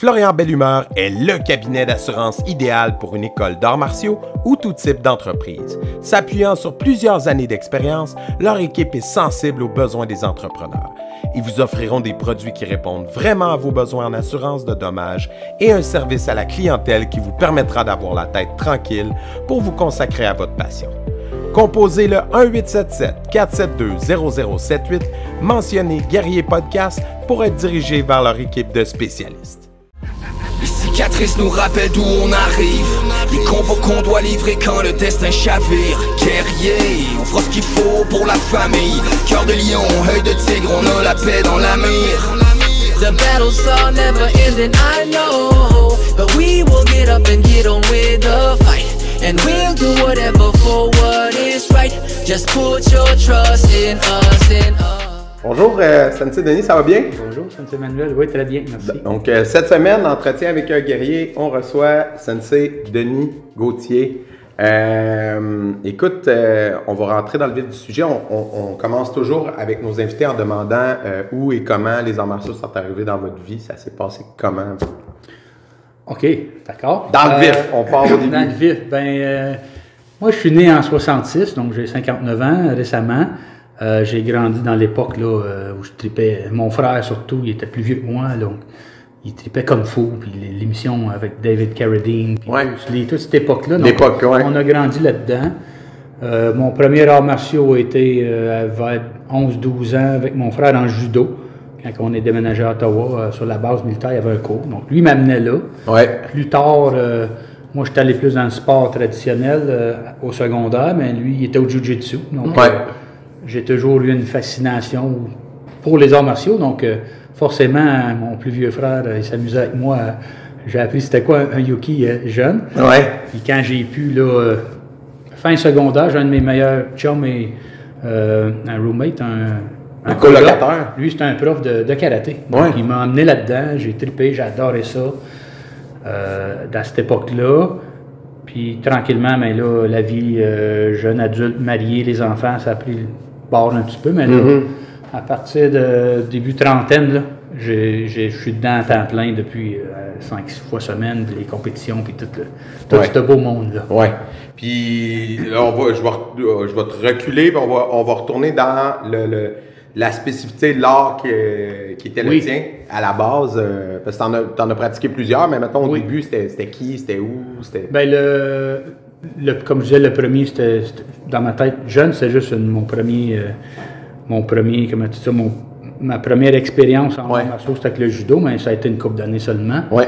Florian Bellumeur est le cabinet d'assurance idéal pour une école d'arts martiaux ou tout type d'entreprise. S'appuyant sur plusieurs années d'expérience, leur équipe est sensible aux besoins des entrepreneurs. Ils vous offriront des produits qui répondent vraiment à vos besoins en assurance de dommages et un service à la clientèle qui vous permettra d'avoir la tête tranquille pour vous consacrer à votre passion. Composez le 1-877-472-0078, mentionnez Guerrier Podcast pour être dirigé vers leur équipe de spécialistes. Les cicatrices nous rappellent d'où on arrive, les combats qu'on doit livrer quand le destin chavire. Guerrier, on fera ce qu'il faut pour la famille. Cœur de lion, œil de tigre, on a la paix dans la mire. The battles are never ending, I know, but we will get up and get on with the fight. And we'll do whatever for what is right. Just put your trust in us, in us. Bonjour, Sensei Denis, ça va bien? Bonjour, Sensei Manuel. Oui, très bien, merci. Donc, cette semaine, entretien avec un guerrier, on reçoit Sensei Denis Gauthier. Écoute, on va rentrer dans le vif du sujet. On commence toujours avec nos invités en demandant où et comment les arts martiaux sont arrivés dans votre vie. Ça s'est passé comment? OK, d'accord. Dans le vif, on part au début. Dans le vif, moi, je suis né en 66, donc j'ai 59 ans récemment. J'ai grandi dans l'époque là, où je tripais. Mon frère, surtout, il était plus vieux que moi, donc il tripait comme fou. Puis l'émission avec David Carradine, puis toute cette époque-là. L'époque, ouais. On a grandi là-dedans. Mon premier art martiaux a été vers 11-12 ans avec mon frère en judo. Quand on est déménagé à Ottawa, sur la base militaire, il y avait un cours. Donc, lui m'amenait là. Ouais. Plus tard, moi, j'étais allé plus dans le sport traditionnel au secondaire, mais lui, il était au jiu-jitsu. Donc, j'ai toujours eu une fascination pour les arts martiaux. Donc, forcément, mon plus vieux frère, il s'amusait avec moi. J'ai appris c'était quoi un yuki jeune. Ouais. Puis quand j'ai pu, là, fin secondaire, j'ai un de mes meilleurs chums et un roommate, un colocataire. Lui, c'était un prof de karaté. Donc, il m'a emmené là-dedans. J'ai trippé, j'ai adoré ça. Dans cette époque-là. Puis, tranquillement, mais là, la vie jeune adulte, marié, les enfants, ça a pris le bord un petit peu. Mais là, à partir de début trentaine, là, je suis dedans à temps plein depuis 5-6 fois semaine, puis les compétitions, puis tout ce beau monde-là. Oui. Puis là, je vais te reculer, puis on va retourner dans la spécificité de l'art qui était le tien à la base, parce que t'en as pratiqué plusieurs, mais mettons au début, c'était qui, c'était où? Comme je disais, le premier, c'était dans ma tête jeune, c'est juste mon premier, comment tu dis ça, ma première expérience en arts martiaux, c'était avec le judo, mais ça a été une couple d'années seulement. Ouais.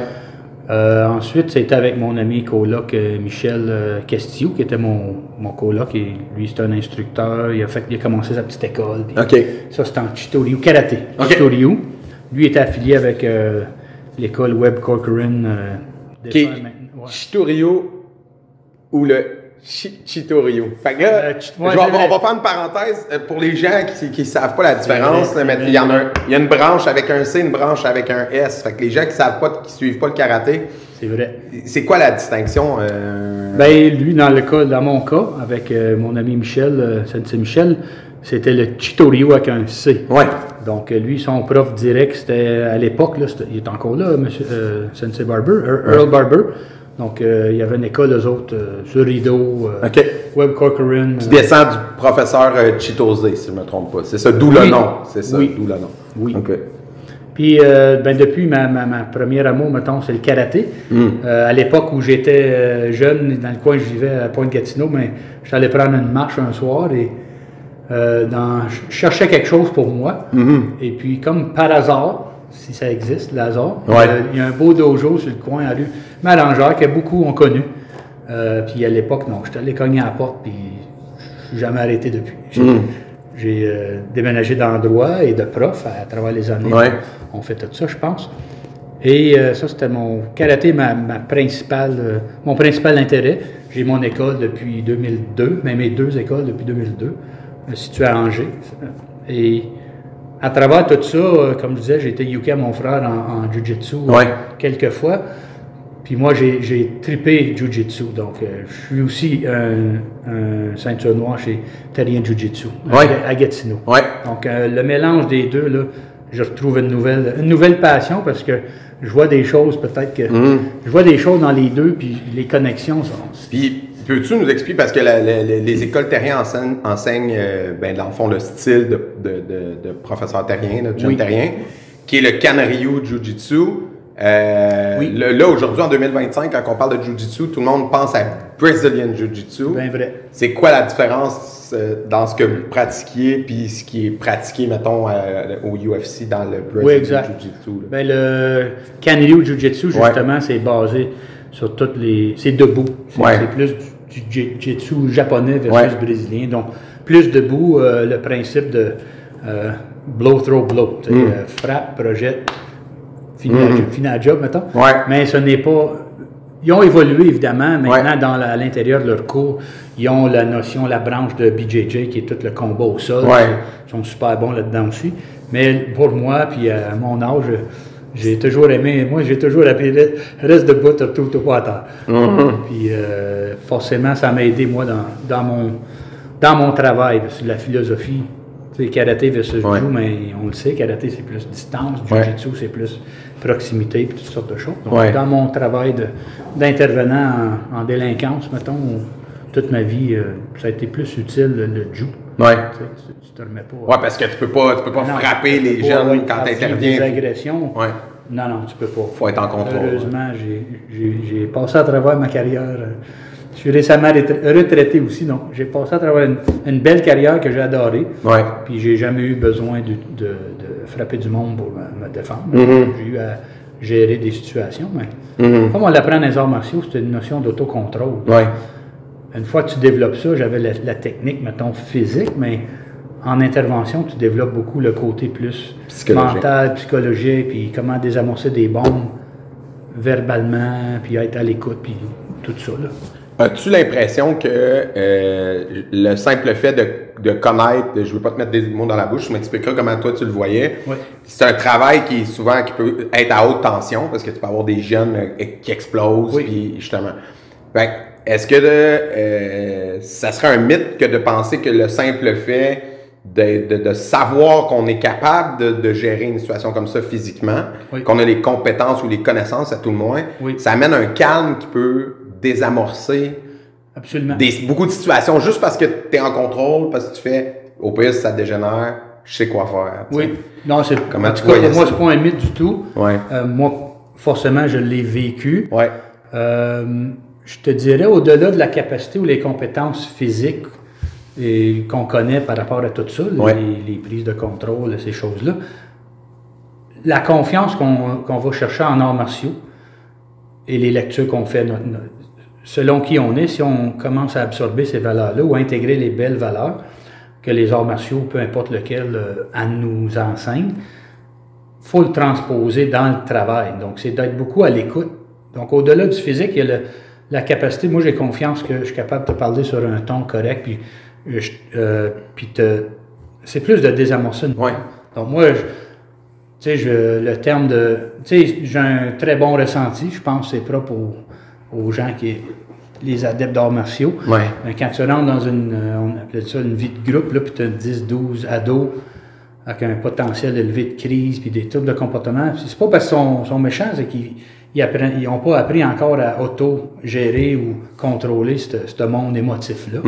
Ensuite, c'était avec mon ami coloc Michel Castillo, qui était mon coloc, et lui, c'est un instructeur. Il a commencé sa petite école. Ça, c'était en Chitoryu, karaté. Chitoryu. Lui était affilié avec l'école Webb Corcoran. Chitoryu ou le Chitoryu. Fait que là, on va faire une parenthèse pour les gens qui ne savent pas la différence. Mais il y a une branche avec un C, une branche avec un S. Fait que les gens qui savent pas, qui suivent pas le karaté, c'est vrai. C'est quoi la distinction? Lui, dans mon cas, avec mon ami Michel, Sensei Michel, c'était le Chitoryu avec un C. Ouais. Donc, lui, son prof direct, c'était à l'époque, il est encore là, monsieur Sensei Barber, Earl Barber. Donc, il y avait une école, eux autres, sur Rideau, Webb Corcoran. Tu descends du professeur Chitose, si je ne me trompe pas. C'est ça, d'où le nom. C'est ça, d'où le nom. Oui. Okay. Puis, depuis ma première amour, mettons, c'est le karaté. À l'époque où j'étais jeune, dans le coin, je vivais à Pointe-Gatineau, mais j'allais prendre une marche un soir et je cherchais quelque chose pour moi. Et puis, comme par hasard, si ça existe, le hasard, il y a un beau dojo sur le coin à rue Malangeur que beaucoup ont connu. Puis à l'époque, non, j'étais allé cogner à la porte, puis je suis jamais arrêté depuis. J'ai déménagé d'endroit et de prof à travers les années. On fait tout ça, je pense. Et ça, c'était mon karaté, mon principal intérêt. J'ai mon école depuis 2002, mais mes deux écoles depuis 2002, situées à Angers. Et à travers tout ça, comme je disais, j'ai été yuki à mon frère en jiu-jitsu quelques fois. Puis moi, j'ai trippé jiu-jitsu. Donc, je suis aussi un ceinture noire chez Terrien Jiu-Jitsu à Gatineau. Donc, le mélange des deux, là, je retrouve une nouvelle passion parce que je vois des choses peut-être que... Je vois des choses dans les deux, puis les connexions sont... Puis, peux-tu nous expliquer, parce que les écoles terriens enseignent dans le fond, le style de professeur terrien, de jeune terrien, qui est le Kanryu Jiu-Jitsu. Là, aujourd'hui, en 2025, quand on parle de Jiu-Jitsu, tout le monde pense à Brazilian Jiu-Jitsu. Bien vrai. C'est quoi la différence dans ce que vous pratiquiez puis ce qui est pratiqué, mettons, au UFC dans le Brazilian Jiu-Jitsu? Ben, le Kanryu Jiu-Jitsu, justement, c'est basé sur toutes les... C'est debout. C'est plus du Jiu-Jitsu japonais versus brésilien. Donc, plus debout, le principe de blow, throw, blow. Frappe, projette, finit la job, mettons. Mais ce n'est pas... Ils ont évolué, évidemment. Maintenant, à l'intérieur de leur cours, ils ont la notion, la branche de BJJ, qui est tout le combat au sol. Ils sont super bons là-dedans aussi. Mais pour moi, puis à mon âge, j'ai toujours aimé... Moi, j'ai toujours appelé « reste debout, te retrouve pas à terre ». Puis forcément, ça m'a aidé, moi, dans mon travail, sur la philosophie. C'est karaté versus jiu, mais on le sait, karaté c'est plus distance, jiu-jitsu c'est plus proximité et toutes sortes de choses. Donc, dans mon travail d'intervenant en délinquance, mettons, toute ma vie, ça a été plus utile le jiu. Tu te remets pas. Parce que tu peux pas frapper les jeunes quand tu interviens. Des agressions. Non, tu peux pas. Faut être en contrôle. Heureusement, j'ai passé à travers ma carrière. Je suis récemment retraité aussi, donc j'ai passé à travers une belle carrière que j'ai adorée. Puis j'ai jamais eu besoin de frapper du monde pour me défendre. J'ai eu à gérer des situations, mais comme on l'apprend dans les arts martiaux, c'est une notion d'autocontrôle. Une fois que tu développes ça, j'avais la technique, mettons, physique, mais en intervention, tu développes beaucoup le côté plus mental, psychologique, puis comment désamorcer des bombes verbalement, puis être à l'écoute, puis tout ça, là. As-tu l'impression que le simple fait de connaître, je ne veux pas te mettre des mots dans la bouche, je m'expliquerai comment toi tu le voyais, c'est un travail qui peut être à haute tension, parce que tu peux avoir des jeunes qui explosent, puis justement. Est-ce que ça serait un mythe que de penser que le simple fait de savoir qu'on est capable de gérer une situation comme ça physiquement, qu'on a les compétences ou les connaissances à tout le moins, ça amène un calme qui peut désamorcer beaucoup de situations juste parce que tu es en contrôle, parce que tu fais au pire si ça dégénère, je sais quoi faire. Non, c'est comment tu vois, pour moi c'est pas un mythe du tout. Moi, forcément, je l'ai vécu. Je te dirais, au-delà de la capacité ou les compétences physiques qu'on connaît par rapport à tout ça, les prises de contrôle, ces choses-là, la confiance qu'on va chercher en arts martiaux et les lectures qu'on fait, selon qui on est, si on commence à absorber ces valeurs-là ou à intégrer les belles valeurs que les arts martiaux, peu importe lequel, nous enseignent, il faut le transposer dans le travail. Donc, c'est d'être beaucoup à l'écoute. Donc, au-delà du physique, il y a la capacité. Moi, j'ai confiance que je suis capable de te parler sur un ton correct, puis c'est plus de désamorcer. Donc, moi, le terme de... j'ai un très bon ressenti. Je pense que c'est propre aux gens les adeptes d'arts martiaux. Mais quand tu rentres dans on appelle ça une vie de groupe, puis tu as 10-12 ados avec un potentiel élevé de crise, puis des troubles de comportement, c'est pas parce qu'ils sont méchants, c'est qu'ils n'ont pas appris encore à auto-gérer ou contrôler ce monde émotif-là.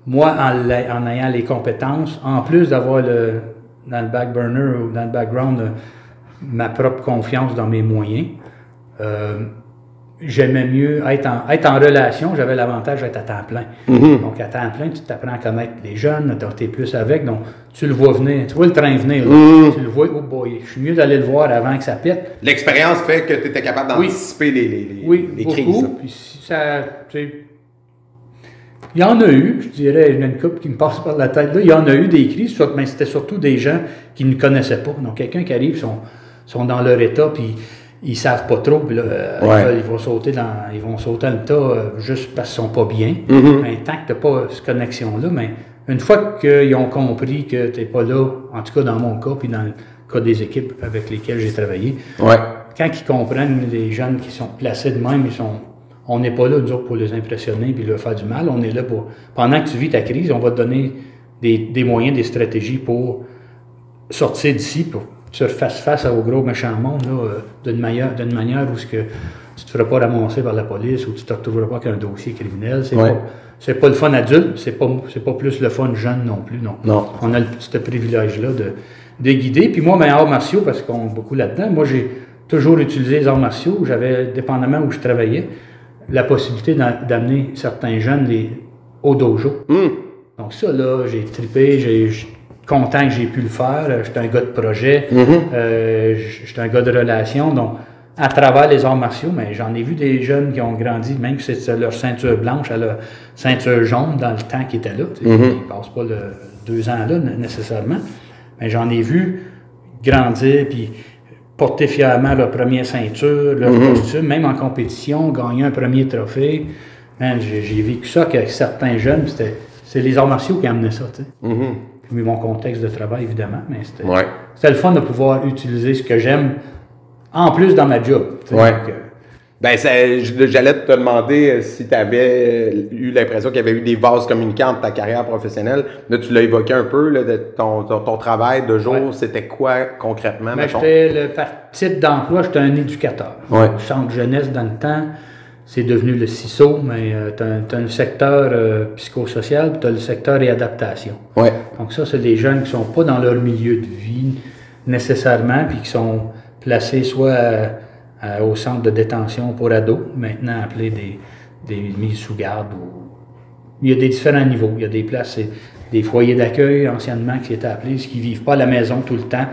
Moi, en ayant les compétences, en plus d'avoir dans le back burner ou dans le background ma propre confiance dans mes moyens, j'aimais mieux être en relation. J'avais l'avantage d'être à temps plein. Donc, à temps plein, tu t'apprends à connaître les jeunes, tu es plus avec, donc tu le vois venir, tu vois le train venir, tu le vois, oh boy, je suis mieux d'aller le voir avant que ça pète. L'expérience fait que tu étais capable d'anticiper les crises. Puis il y en a eu, je dirais, une couple qui me passe par la tête, là, il y en a eu des crises, mais c'était surtout des gens qui ne connaissaient pas. Donc, quelqu'un qui arrive, sont dans leur état, puis ils savent pas trop, puis là, ils vont sauter dans le tas juste parce qu'ils sont pas bien. Mais tant que tu n'as pas cette connexion-là, mais une fois qu'ils ont compris que tu n'es pas là, en tout cas dans mon cas, puis dans le cas des équipes avec lesquelles j'ai travaillé, quand ils comprennent, les jeunes qui sont placés de même, on n'est pas là, nous autres, pour les impressionner puis leur faire du mal. On est là pour... Pendant que tu vis ta crise, on va te donner des moyens, des stratégies pour sortir d'ici, pour tu refasses face au gros méchant monde d'une manière où ce que tu ne te feras pas ramasser par la police ou tu ne te retrouveras pas qu'un dossier criminel. C'est pas le fun adulte, c'est pas plus le fun jeune non plus. Non. On a ce privilège-là de guider. Puis moi, arts martiaux, parce qu'on est beaucoup là-dedans, moi j'ai toujours utilisé les arts martiaux. J'avais, dépendamment où je travaillais, la possibilité d'amener certains jeunes au dojo. Donc ça, là, j'ai trippé, je suis content que j'ai pu le faire. J'étais un gars de projet, j'étais un gars de relations. Donc, à travers les arts martiaux, mais j'en ai vu des jeunes qui ont grandi, même si c'est leur ceinture blanche à leur ceinture jaune dans le temps qu'ils étaient là. Ils ne passent pas 2 ans là nécessairement. Mais j'en ai vu grandir, puis porter fièrement leur première ceinture, leur costume, même en compétition, gagner un premier trophée. J'ai vécu ça avec certains jeunes, c'est les arts martiaux qui amenaient ça. Puis mon contexte de travail, évidemment, mais c'était le fun de pouvoir utiliser ce que j'aime en plus dans ma job. J'allais te demander si tu avais eu l'impression qu'il y avait eu des vases communicants de ta carrière professionnelle. Là, tu l'as évoqué un peu, là, de ton travail de jour. C'était quoi concrètement? Par titre d'emploi, j'étais un éducateur. Au centre jeunesse dans le temps, c'est devenu le CISO, mais tu as un secteur psychosocial, puis tu as le secteur réadaptation. Donc ça, c'est des jeunes qui sont pas dans leur milieu de vie nécessairement, puis qui sont placés soit au centre de détention pour ados, maintenant appelé des mises sous garde. Il y a des différents niveaux. Il y a des places, des foyers d'accueil anciennement qui étaient appelés, ceux qui ne vivent pas à la maison tout le temps,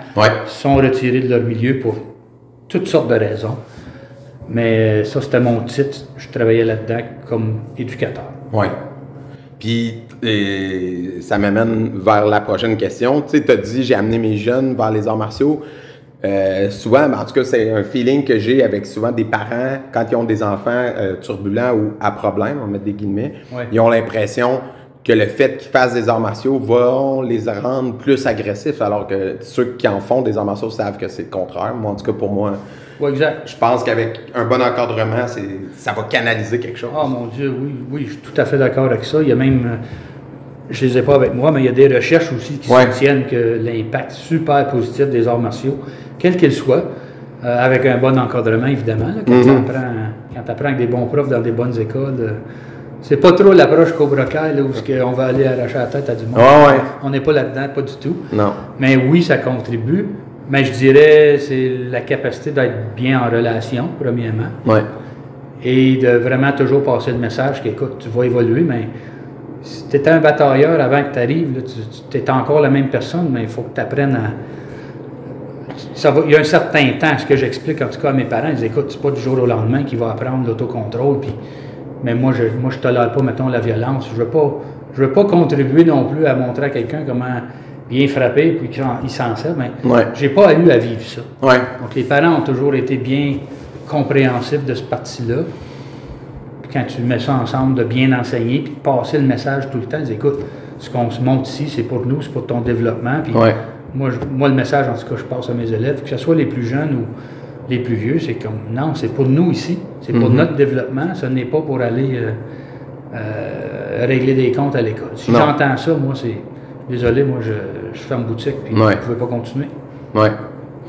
sont retirés de leur milieu pour toutes sortes de raisons. Mais ça, c'était mon titre. Je travaillais là-dedans comme éducateur. Puis, ça m'amène vers la prochaine question. Tu sais, tu as dit, j'ai amené mes jeunes vers les arts martiaux. Souvent, en tout cas, c'est un feeling que j'ai avec souvent des parents, quand ils ont des enfants turbulents ou à problème, on va mettre des guillemets, ils ont l'impression que le fait qu'ils fassent des arts martiaux va les rendre plus agressifs, alors que ceux qui en font des arts martiaux savent que c'est le contraire. Moi, en tout cas, pour moi, je pense qu'avec un bon encadrement, ça va canaliser quelque chose. Ah mon Dieu, oui, je suis tout à fait d'accord avec ça. Il y a même, je les ai pas avec moi, mais il y a des recherches aussi qui soutiennent que l'impact super positif des arts martiaux, quel qu'il soit, avec un bon encadrement, évidemment, là, quand tu apprends avec des bons profs dans des bonnes écoles, c'est pas trop l'approche Cobra Kai, là, où on va aller arracher la tête à du monde. On n'est pas là-dedans, pas du tout. Non. Mais oui, ça contribue. Mais je dirais, c'est la capacité d'être bien en relation, premièrement. Et de vraiment toujours passer le message qu'écoute, tu vas évoluer, mais si tu étais un batailleur avant que tu arrives, tu es encore la même personne, mais il faut que tu apprennes à... il y a un certain temps, ce que j'explique en tout cas à mes parents, ils disent, écoute, c'est pas du jour au lendemain qu'il va apprendre l'autocontrôle, mais moi je tolère pas, mettons, la violence. Je veux pas contribuer non plus à montrer à quelqu'un comment bien frapper, puis qu'il s'en sert, mais j'ai pas eu à vivre ça. Donc les parents ont toujours été bien compréhensifs de ce parti-là. Puis quand tu mets ça ensemble, de bien enseigner, puis de passer le message tout le temps, dis, écoute, ce qu'on se montre ici, c'est pour nous, c'est pour ton développement. Puis moi, le message, en tout cas, je passe à mes élèves, que ce soit les plus jeunes ou les plus vieux, c'est comme, non, c'est pour nous ici, c'est pour notre développement, ce n'est pas pour aller régler des comptes à l'école. Si j'entends ça, moi, c'est, désolé, moi, je ferme boutique, puis je ne pouvais pas continuer.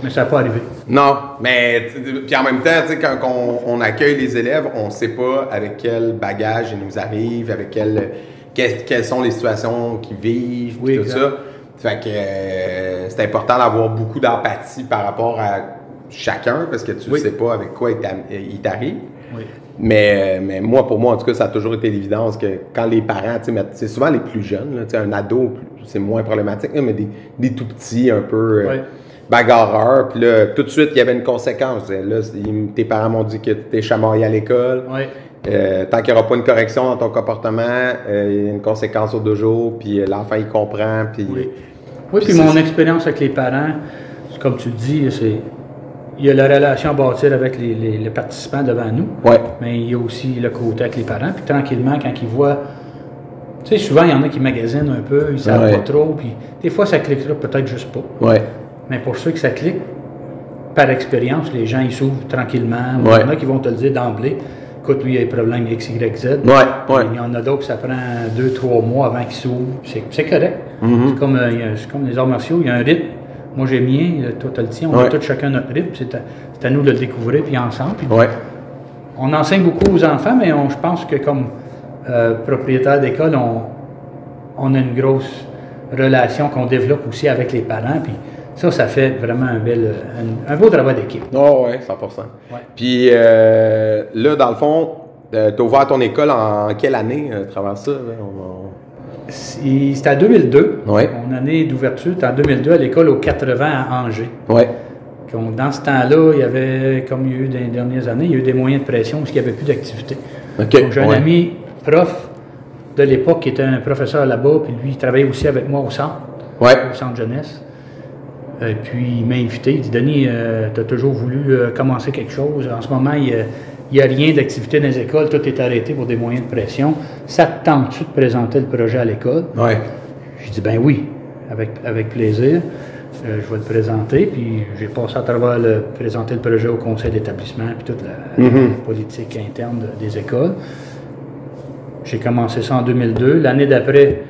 Mais ça n'a pas arrivé. Non, mais puis en même temps, tu sais, quand on accueille les élèves, on ne sait pas avec quel bagage ils nous arrivent, avec quelles sont les situations qu'ils vivent, tout ça. Fait que c'est important d'avoir beaucoup d'empathie par rapport à chacun, parce que tu ne sais pas avec quoi il t'arrive. Mais pour moi, en tout cas, ça a toujours été l'évidence que quand les parents, c'est souvent les plus jeunes, là, un ado, c'est moins problématique, là, mais des tout petits un peu bagarreurs, puis là, tout de suite, il y avait une conséquence. Là, tes parents m'ont dit que tu t'es chamaillé à l'école. Tant qu'il n'y aura pas une correction dans ton comportement, il y a une conséquence au dojo, puis l'enfant, il comprend. Puis puis mon expérience avec les parents, comme tu le dis, il y a la relation à bâtir avec les participants devant nous, mais il y a aussi le côté avec les parents. Puis tranquillement, quand ils voient... Tu sais, souvent, il y en a qui magasinent un peu, ils ne savent pas trop, puis des fois, ça cliquera peut-être juste pas. Mais pour ceux que ça clique, par expérience, les gens, ils s'ouvrent tranquillement. Il y en a qui vont te le dire d'emblée. Écoute, lui, il y a des problèmes X, Y, Z. Il y en a d'autres, ça prend 2-3 mois avant qu'ils s'ouvrent. C'est correct. C'est comme les arts martiaux, il y a un rythme. moi j'ai le mien, toi tu as le tien, on a tous chacun notre rythme, c'est à nous de le découvrir, puis ensemble. Puis on enseigne beaucoup aux enfants, mais je pense que comme propriétaire d'école, on a une grosse relation qu'on développe aussi avec les parents, puis ça fait vraiment un beau travail d'équipe. Oh oui, 100%. Ouais. Puis là, dans le fond, tu as ouvert ton école en quelle année à travers ça? C'était en 2002. Ouais. Mon année d'ouverture, c'était en 2002 à l'école aux 80 à Angers. Ouais. Donc, dans ce temps-là, il y avait, comme il y a eu dans les dernières années, il y a eu des moyens de pression parce qu'il n'y avait plus d'activité. Okay. Donc, j'ai un ami prof de l'époque qui était un professeur là-bas, puis lui, il travaillait aussi avec moi au centre, au centre jeunesse. Et puis, il m'a invité, il dit « Denis, tu as toujours voulu commencer quelque chose. En ce moment, il n'y a rien d'activité dans les écoles, tout est arrêté pour des moyens de pression. Ça te tente-tu de présenter le projet à l'école? » J'ai dit « Ben oui, avec plaisir. Je vais le présenter. » Puis j'ai passé à travers présenter le projet au conseil d'établissement, puis toute la politique interne des écoles. J'ai commencé ça en 2002. L'année d'après,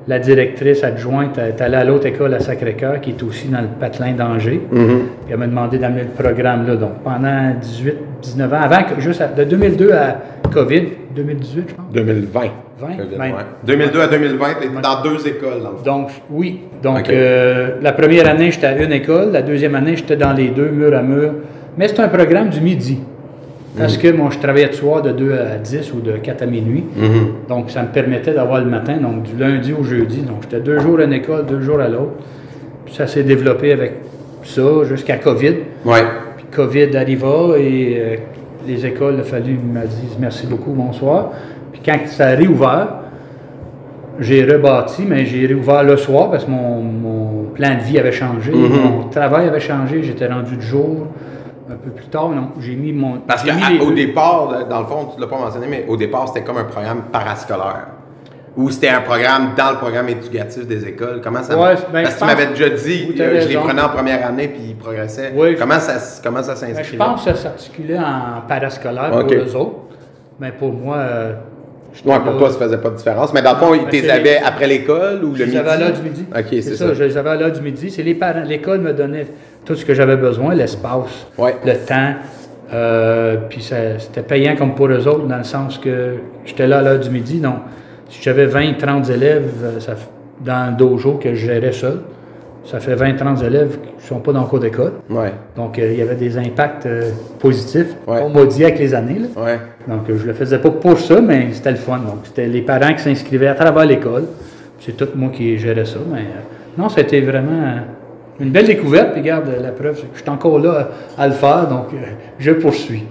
la directrice adjointe est allée à l'autre école à Sacré-Cœur, qui est aussi dans le patelin d'Angers. Puis elle m'a demandé d'amener le programme là. Donc pendant 18-19 ans, avant, de 2002 à COVID, 2018, je pense. 2020. 20? 2002 à 2020, tu étais dans 2 écoles. Dans le fond. Donc, oui. Donc, la première année, j'étais à une école. La deuxième année, j'étais dans les 2, mur à mur. Mais c'est un programme du midi. Parce que moi, je travaillais de soir de 2 à 10 ou de 4 à minuit. Donc, ça me permettait d'avoir le matin, donc du lundi au jeudi. Donc, j'étais 2 jours à une école, 2 jours à l'autre. Puis ça s'est développé avec ça jusqu'à COVID. Puis COVID arriva et les écoles, il a fallu me dire merci beaucoup, bonsoir. Puis quand ça a réouvert, j'ai rebâti, mais j'ai réouvert le soir parce que mon plan de vie avait changé. Mon travail avait changé, j'étais rendu de jour. Un peu plus tard, non, j'ai mis mon... Parce qu'au départ, dans le fond, tu ne l'as pas mentionné, mais au départ, c'était comme un programme parascolaire. Ou c'était un programme dans le programme éducatif des écoles. Comment ça... Parce que tu m'avais déjà dit, je les prenais en première année puis ils progressaient. Comment ça s'inscrivait? Je pense que ça s'articulait en parascolaire pour eux autres. Mais pour moi... pour toi, ça ne faisait pas de différence. Mais dans le fond, tu les avais après l'école ou le midi? Je les avais à l'heure du midi. OK, c'est ça. Je les avais à l'heure du midi. C'est les parents. L'école me donnait tout ce que j'avais besoin, l'espace, le temps. Puis c'était payant comme pour eux autres, dans le sens que j'étais là à l'heure du midi. Donc, si j'avais 20-30 élèves dans le dojo que je gérais seul, ça fait 20-30 élèves qui ne sont pas dans le cours d'école. Donc, il y avait des impacts positifs. On m'a dit avec les années. Là. Donc, je ne le faisais pas pour ça, mais c'était le fun. Donc, c'était les parents qui s'inscrivaient à travers l'école. C'est tout moi qui gérais ça. Mais non, c'était vraiment une belle découverte. Puis, regarde, la preuve, c'est que je suis encore là à le faire. Donc, je poursuis.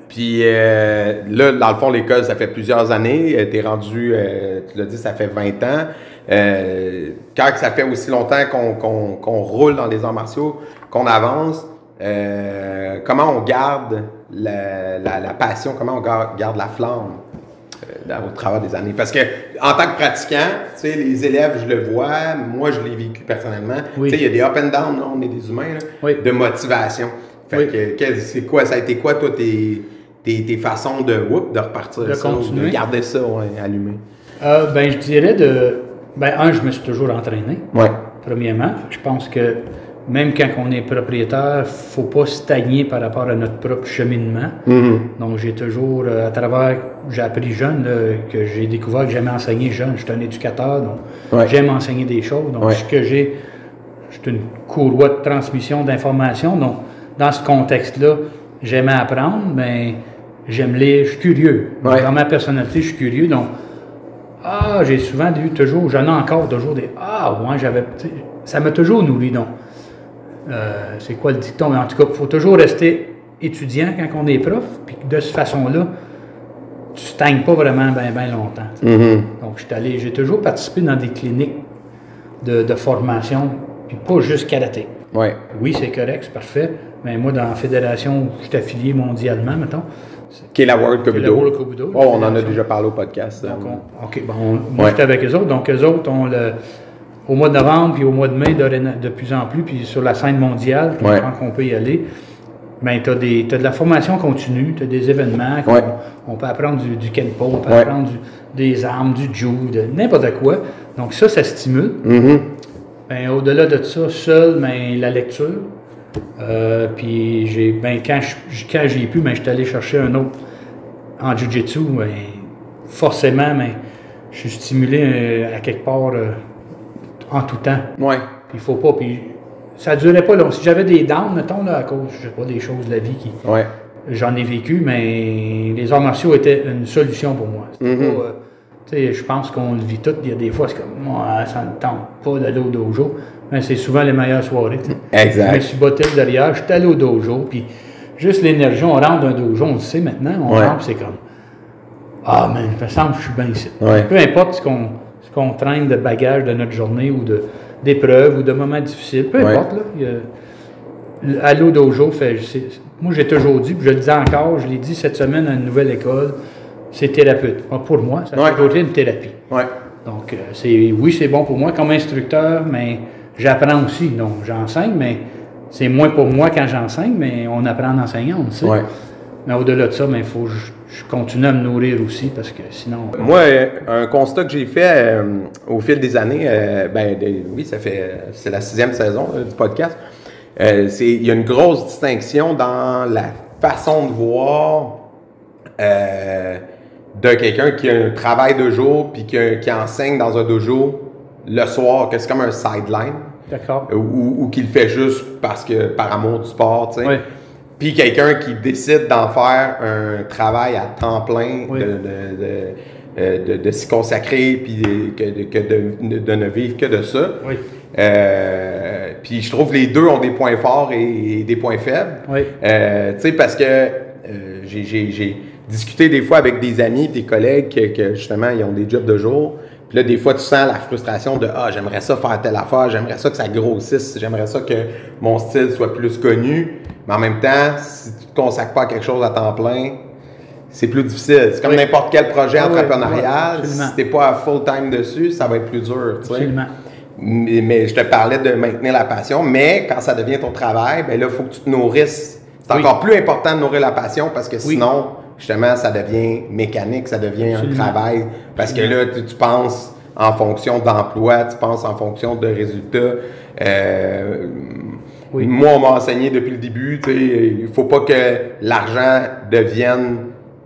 Puis là, dans le fond, l'école, ça fait plusieurs années. Tu es rendu, tu l'as dit, ça fait 20 ans. Quand ça fait aussi longtemps qu'on roule dans les arts martiaux, qu'on avance, comment on garde la passion, comment on garde la flamme au travers des années? Parce que en tant que pratiquant, tu sais, les élèves, je le vois, moi je l'ai vécu personnellement. Tu sais, il y a des up and down, là, on est des humains, là, de motivation. Fait que c'est quoi, ça a été quoi, toi, tes façons de repartir de ça, continuer. de garder ça allumé? Je dirais je me suis toujours entraîné. Premièrement, je pense que même quand on est propriétaire, il ne faut pas stagner par rapport à notre propre cheminement. Donc, j'ai toujours, j'ai appris jeune, que j'ai découvert que j'aimais enseigner jeune. Je suis un éducateur, donc j'aime enseigner des choses. Donc, ce que j'ai, je suis une courroie de transmission d'informations. Donc, dans ce contexte-là, j'aimais apprendre, mais j'aime lire, je suis curieux. Dans ma personnalité, je suis curieux. Donc, j'ai souvent j'en ai encore toujours des ça m'a toujours nourri. Donc, c'est quoi le dicton? En tout cas, il faut toujours rester étudiant quand on est prof, puis de cette façon-là, tu ne stagnes pas vraiment bien longtemps. Donc, j'ai toujours participé dans des cliniques de formation, puis pas juste karaté. Oui, c'est correct, c'est parfait, mais moi, dans la fédération, je suis affilié mondialement, mettons. Qui est la World Kobudo. On en a déjà parlé au podcast. Donc, moi, j'étais avec eux autres. Donc, eux autres ont au mois de novembre puis au mois de mai, de plus en plus, puis sur la scène mondiale, quand on peut y aller, tu as de la formation continue, tu as des événements, on peut apprendre du kenpo, on peut apprendre des armes, du jiu, de n'importe quoi. Donc, ça stimule. Ben, au-delà de ça, seul, ben, la lecture. Puis quand j'ai pu, ben, je suis allé chercher un autre en jiu-jitsu. Ben, forcément, ben, je suis stimulé à quelque part en tout temps. Ouais. Puis il faut pas. Puis ça durait pas long. Si j'avais des downs, mettons, là, à cause, je sais pas, des choses de la vie qui. Ouais. J'en ai vécu, mais les arts martiaux étaient une solution pour moi. C'était pas. Tu sais, je pense qu'on le vit tout. Il y a des fois, c'est comme, moi, ça ne tente pas d'aller au dojo. Mais c'est souvent les meilleures soirées. T'sais. Exact. Je me suis botté derrière, je suis allé au dojo, puis juste l'énergie, on rentre d'un dojo, on le sait maintenant, on rentre, c'est comme, ah, mais il me semble que je suis bien ici. Ouais. Peu importe ce qu'on traîne de bagages de notre journée ou d'épreuves ou de moments difficiles, peu importe, là, aller au dojo, moi j'ai toujours dit, puis je le dis encore, je l'ai dit cette semaine à une nouvelle école, c'est thérapeute. Pour moi, ça a toujours été une thérapie. Ouais. Donc, oui, c'est bon pour moi comme instructeur, mais j'apprends aussi. Donc, j'enseigne, mais c'est moins pour moi quand j'enseigne, mais on apprend en enseignant, on le sait. Ouais. Mais au-delà de ça, il faut que je continue à me nourrir aussi, parce que sinon... Moi, un constat que j'ai fait au fil des années, oui, c'est la 6e saison du podcast, il y a une grosse distinction dans la façon de voir de quelqu'un qui a un travail de jour puis qui enseigne dans un dojo le soir, que c'est comme un sideline. D'accord. Ou qui le fait juste par amour du sport, tu sais. Oui. Puis quelqu'un qui décide d'en faire un travail à temps plein, de s'y consacrer, puis de ne vivre que de ça. Oui. Puis je trouve que les deux ont des points forts et des points faibles. Oui. Tu sais, parce que j'ai discuté des fois avec des amis, des collègues que justement, ils ont des jobs de jour. Puis là, des fois, tu sens la frustration de « Ah, j'aimerais ça faire telle affaire, j'aimerais ça que ça grossisse, j'aimerais ça que mon style soit plus connu. » Mais en même temps, si tu ne te consacres pas à quelque chose à temps plein, c'est plus difficile. C'est comme n'importe quel projet entrepreneurial. Si tu n'es pas à full-time dessus, ça va être plus dur. Tu sais. Absolument. Mais je te parlais de maintenir la passion, mais quand ça devient ton travail, ben là, il faut que tu te nourrisses. C'est encore plus important de nourrir la passion parce que sinon, justement, ça devient mécanique, ça devient un travail. Parce que là, tu penses en fonction d'emploi, tu penses en fonction de résultats. Moi, on m'a enseigné depuis le début, il ne faut pas que l'argent devienne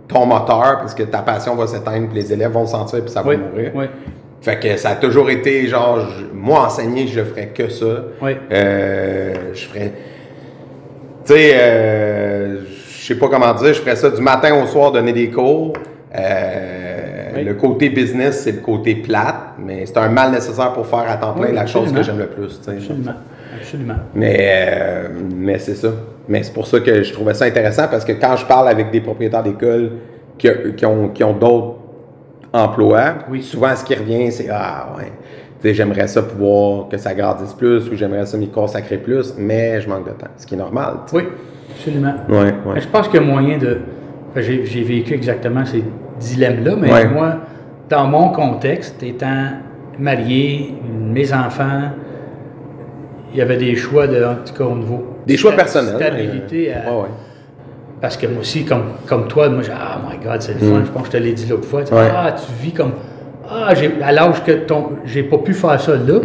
ton moteur parce que ta passion va s'éteindre, puis les élèves vont le sentir, puis ça va mourir. Oui. Fait que ça a toujours été genre, moi, enseigner, je ferais que ça. Oui. Je ferais. Tu sais, je sais pas comment dire, je ferais ça du matin au soir, donner des cours. Le côté business, c'est le côté plate, mais c'est un mal nécessaire pour faire à temps plein la chose que j'aime le plus. Absolument. Absolument. Mais c'est ça. Mais c'est pour ça que je trouvais ça intéressant parce que quand je parle avec des propriétaires d'écoles qui ont d'autres emplois, souvent ce qui revient, c'est ah ouais, tu sais, j'aimerais ça pouvoir que ça grandisse plus ou j'aimerais ça m'y consacrer plus, mais je manque de temps, ce qui est normal. Oui, absolument. Ouais. Je pense qu'il y a moyen de. J'ai vécu exactement ces dilemmes-là, mais moi, dans mon contexte, étant marié, mes enfants, il y avait des choix en tout cas au niveau. Des choix personnels. Stabilité Parce que moi aussi, comme toi, moi, j'ai ah my God, c'est le fun. Je pense que je te l'ai dit l'autre fois. Tu vis comme. À l'âge que j'ai pas pu faire ça là,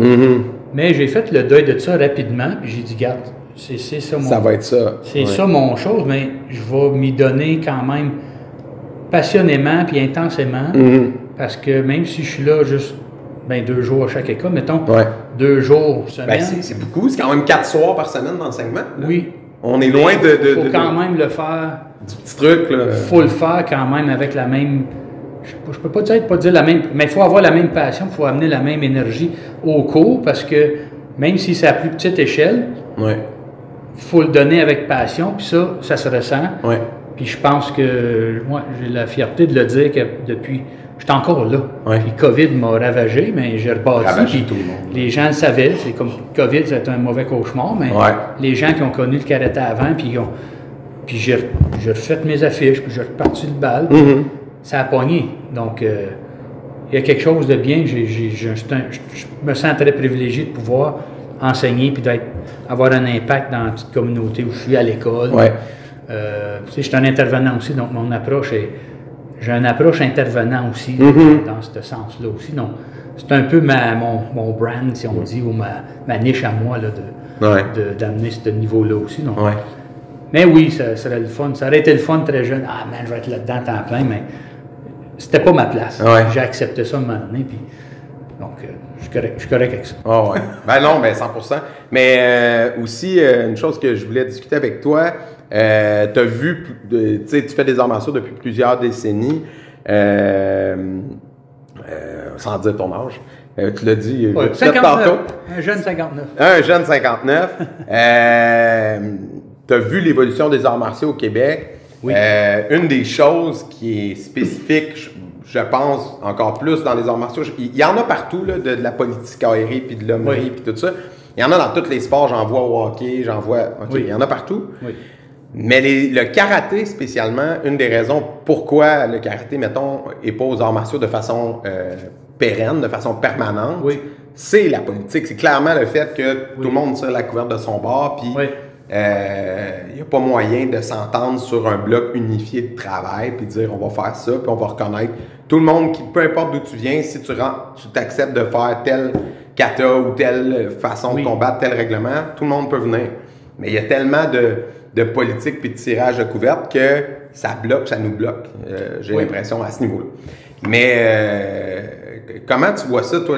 mais j'ai fait le deuil de ça rapidement, puis j'ai dit, garde, c'est ça mon. Ça va être ça. C'est ça mon chose, mais je vais m'y donner quand même passionnément puis intensément, parce que même si je suis là juste 2 jours à chaque école, mettons, 2 jours semaine. C'est beaucoup, c'est quand même 4 soirs par semaine d'enseignement. Oui. On est loin Il faut quand même le faire. Du petit truc, là. Il faut le faire quand même avec la même. Je peux pas dire la même. Mais il faut avoir la même passion, il faut amener la même énergie au cours parce que même si c'est à plus petite échelle, il faut le donner avec passion, puis ça se ressent. Puis je pense que moi, j'ai la fierté de le dire que depuis. J'étais encore là. Puis COVID m'a ravagé, mais j'ai rebâti. Tout le monde. Les gens le savaient. C'est comme COVID, c'était un mauvais cauchemar, mais les gens qui ont connu le karaté avant, puis j'ai refait mes affiches, puis j'ai reparti le bal. Ça a pogné. Donc, il y a quelque chose de bien. Je me sens très privilégié de pouvoir enseigner puis avoir un impact dans la petite communauté où je suis à l'école. Tu sais, je suis un intervenant aussi, donc mon approche est. j'ai une approche intervenant aussi, dans ce sens-là aussi. Donc, c'est un peu mon brand, si on dit, ou ma niche à moi, là, d'amener ce niveau-là aussi. Donc. Ouais. Mais oui, ça serait le fun. Ça aurait été le fun très jeune. Ah, man, je vais être là-dedans à temps plein, mais c'était pas ma place. Ouais. J'ai accepté ça à un moment donné, puis donc, je suis correct avec ça. Ah ouais. Ben non, ben 100%. Mais aussi, une chose que je voulais discuter avec toi, tu as vu, tu sais, tu fais des arts martiaux depuis plusieurs décennies, sans dire ton âge. Tu l'as dit, Ouais, 59, tantôt. Un jeune 59. Un jeune 59. Tu as vu l'évolution des arts martiaux au Québec. Oui. Une des choses qui est spécifique, je pense, encore plus dans les arts martiaux, il y en a partout, là, de la politique aérée, puis de l'hommerie, puis tout ça. Il y en a dans tous les sports, j'en vois au hockey, j'en vois... Okay, il y en a partout. Oui. Mais le karaté, spécialement, une des raisons pourquoi le karaté, mettons, n'est pas aux arts martiaux de façon pérenne, de façon permanente, c'est la politique. C'est clairement le fait que tout le monde tire la couverte de son bord, puis il n'y a pas moyen de s'entendre sur un bloc unifié de travail, puis dire on va faire ça, puis on va reconnaître tout le monde, qui, peu importe d'où tu viens, si tu t'acceptes de faire tel kata ou telle façon de combattre, tel règlement, tout le monde peut venir. Mais il y a tellement de politique puis de tirage de couverte que ça bloque, ça nous bloque. J'ai l'impression à ce niveau-là. Mais comment tu vois ça, toi,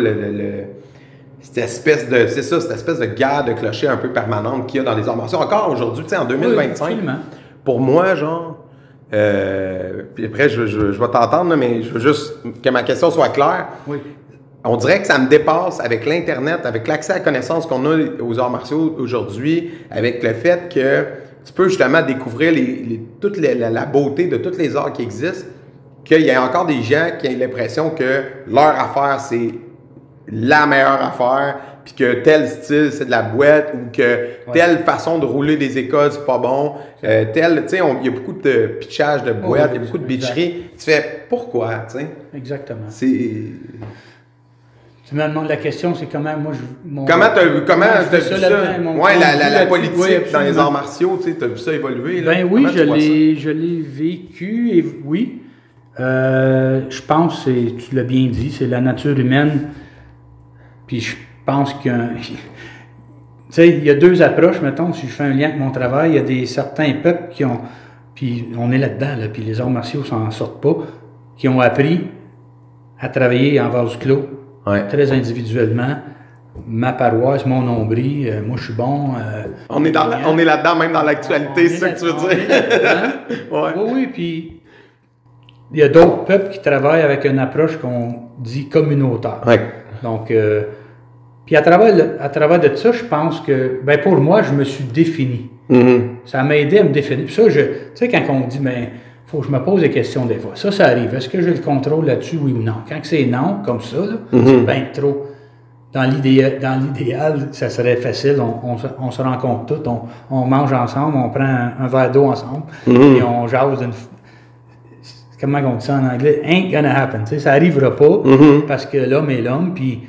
cette espèce de guerre de clocher un peu permanente qu'il y a dans les arts martiaux? Encore aujourd'hui, tu sais, en 2025, pour moi, genre, puis après, je vais t'entendre, mais je veux juste que ma question soit claire. Oui. On dirait que ça me dépasse avec l'Internet, avec l'accès à la connaissance qu'on a aux arts martiaux aujourd'hui, avec le fait que tu peux justement découvrir toute la beauté de tous les arts qui existent, qu'il y a encore des gens qui ont l'impression que leur affaire, c'est la meilleure affaire, puis que tel style, c'est de la boîte, ou que telle façon de rouler des écoles, c'est pas bon. Tu sais, il y a beaucoup de pitchage de boîtes, il y a beaucoup de bitcherie. Tu fais, pourquoi, tu sais? Exactement. Tu me demandes la question, c'est comment moi comment t'as vu ça? La politique dans les arts martiaux, tu sais, t'as vu ça évoluer? Là? Ben oui, je l'ai vécu et oui. Je pense, tu l'as bien dit, c'est la nature humaine. Puis je pense qu'il y a deux approches, mettons, si je fais un lien avec mon travail, il y a certains peuples qui ont, puis on est là-dedans, puis les arts martiaux s'en sortent pas, qui ont appris à travailler en vase clos. Très individuellement, ma paroisse, mon nombril, moi je suis bon. On est là-dedans, même dans l'actualité, c'est ça que tu veux dire? Oui, puis il y a d'autres peuples qui travaillent avec une approche qu'on dit communautaire. Donc, puis à travers de ça, je pense que, ben pour moi, je me suis défini. Ça m'a aidé à me définir. Puis ça, tu sais, quand on dit, ben, faut que je me pose des questions des fois. Ça arrive. Est-ce que j'ai le contrôle là-dessus, oui ou non? Quand c'est non, comme ça, c'est bien trop. Dans l'idéal, ça serait facile. On se rencontre tous, on mange ensemble, on prend un verre d'eau ensemble, et on jase comment on dit ça en anglais? Ain't gonna happen. Tu sais, ça n'arrivera pas parce que l'homme est l'homme, puis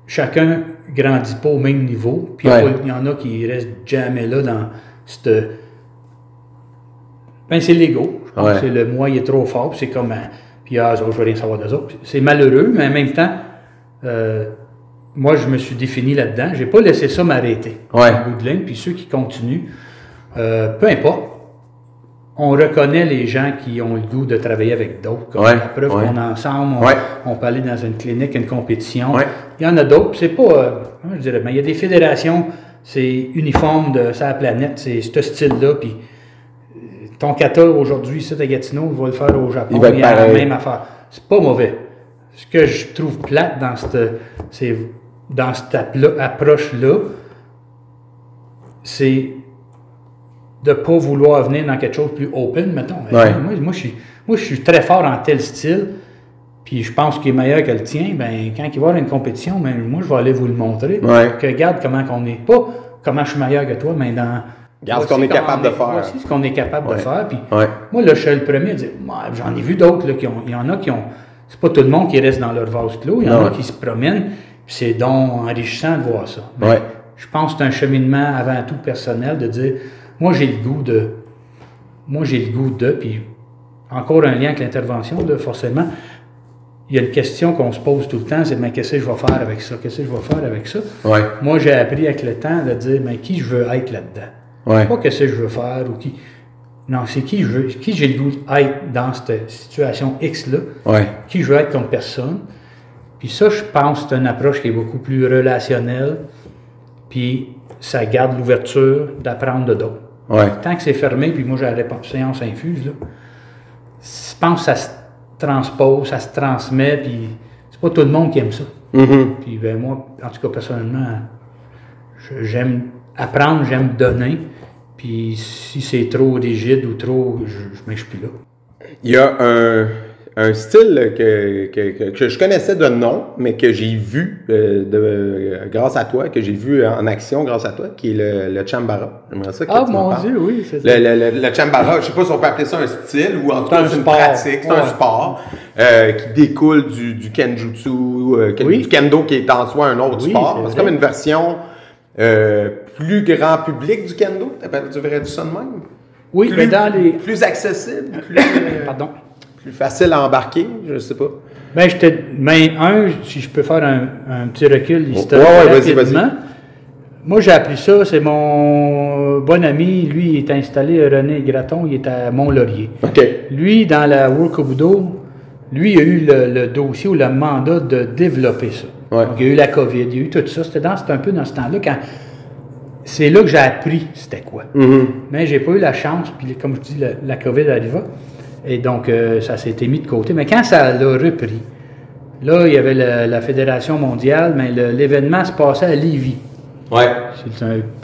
chacun grandit pas au même niveau. Puis il y en a qui restent jamais là dans cette... Ben, c'est l'ego. Je pense que c'est le moi, il est trop fort, puis c'est comme... puis je veux rien savoir des autres. C'est malheureux, mais en même temps, moi, je me suis défini là-dedans. J'ai pas laissé ça m'arrêter en bout de ligne. Puis ceux qui continuent, peu importe, on reconnaît les gens qui ont le goût de travailler avec d'autres. Comme la preuve qu'on est ensemble, on peut aller dans une clinique, une compétition. Il y en a d'autres. C'est pas... je dirais, mais il y a des fédérations, c'est uniforme de sa planète, c'est ce style-là, puis... Ton kata aujourd'hui, ici à Gatineau, il va le faire au Japon. Il y a la même affaire. C'est pas mauvais. Ce que je trouve plate dans cette approche-là, c'est de ne pas vouloir venir dans quelque chose de plus open, mettons. Moi, je suis très fort en tel style, puis je pense qu'il est meilleur que le tien. Ben, quand il va y avoir une compétition, ben, moi, je vais aller vous le montrer. Que regarde comment on est. Pas comment je suis meilleur que toi, mais dans... Regarde ce qu'on est capable de faire. Voici ce qu'on est capable de faire. Puis moi, là, je suis le premier à dire, j'en ai vu d'autres, il y en a qui ont... C'est pas tout le monde qui reste dans leur vase clos, il y en a qui se promènent, puis c'est donc enrichissant de voir ça. Mais je pense que c'est un cheminement avant tout personnel de dire, moi, j'ai le goût de, puis encore un lien avec l'intervention, forcément. Il y a une question qu'on se pose tout le temps, c'est mais qu'est-ce que je vais faire avec ça? Qu'est-ce que je vais faire avec ça? Ouais. Moi, j'ai appris avec le temps de dire mais qui je veux être là-dedans. Ouais. Pas qu'est-ce que je veux faire ou qui. Non, c'est qui j'ai le goût d'être dans cette situation X-là. Ouais. Qui je veux être comme personne. Puis ça, je pense que c'est une approche qui est beaucoup plus relationnelle. Puis ça garde l'ouverture d'apprendre de d'autres. Ouais. Tant que c'est fermé, puis moi j'ai la séance infuse, là, je pense que ça se transpose, ça se transmet, puis c'est pas tout le monde qui aime ça. Puis ben moi, en tout cas personnellement, j'aime apprendre, j'aime donner, puis si c'est trop rigide ou trop, je suis plus là. Il y a un style que je connaissais de nom, mais que j'ai vu grâce à toi, que j'ai vu en action grâce à toi, qui est le Chambara. J'aimerais ça que tu mon parles. Dieu, oui, c'est ça. Le Chambara, je ne sais pas si on peut appeler ça un style ou en tout cas c'est une pratique, c'est un sport qui découle du Kenjutsu, du Kendo qui est en soi un autre sport. C'est comme une version plus grand public du Kendo, tu verrais ça de même? Oui, mais dans les... Plus accessible, Pardon. Plus facile à embarquer, je sais pas. Ben, si je peux faire un petit recul historique vas-y. Moi, j'ai appris ça, c'est mon bon ami, lui, il est installé, René Graton, il est à Mont-Laurier. OK. Lui, dans la Workobudo, lui, il a eu le dossier ou le mandat de développer ça. Ouais. Donc, il y a eu la COVID, il y a eu tout ça. C'était un peu dans ce temps-là, c'est là que j'ai appris c'était quoi. Mais j'ai pas eu la chance, puis comme je dis, la COVID arriva. Et donc, ça s'était mis de côté. Mais quand ça l'a repris, là, il y avait la Fédération mondiale, mais l'événement se passait à Lévis. Ouais.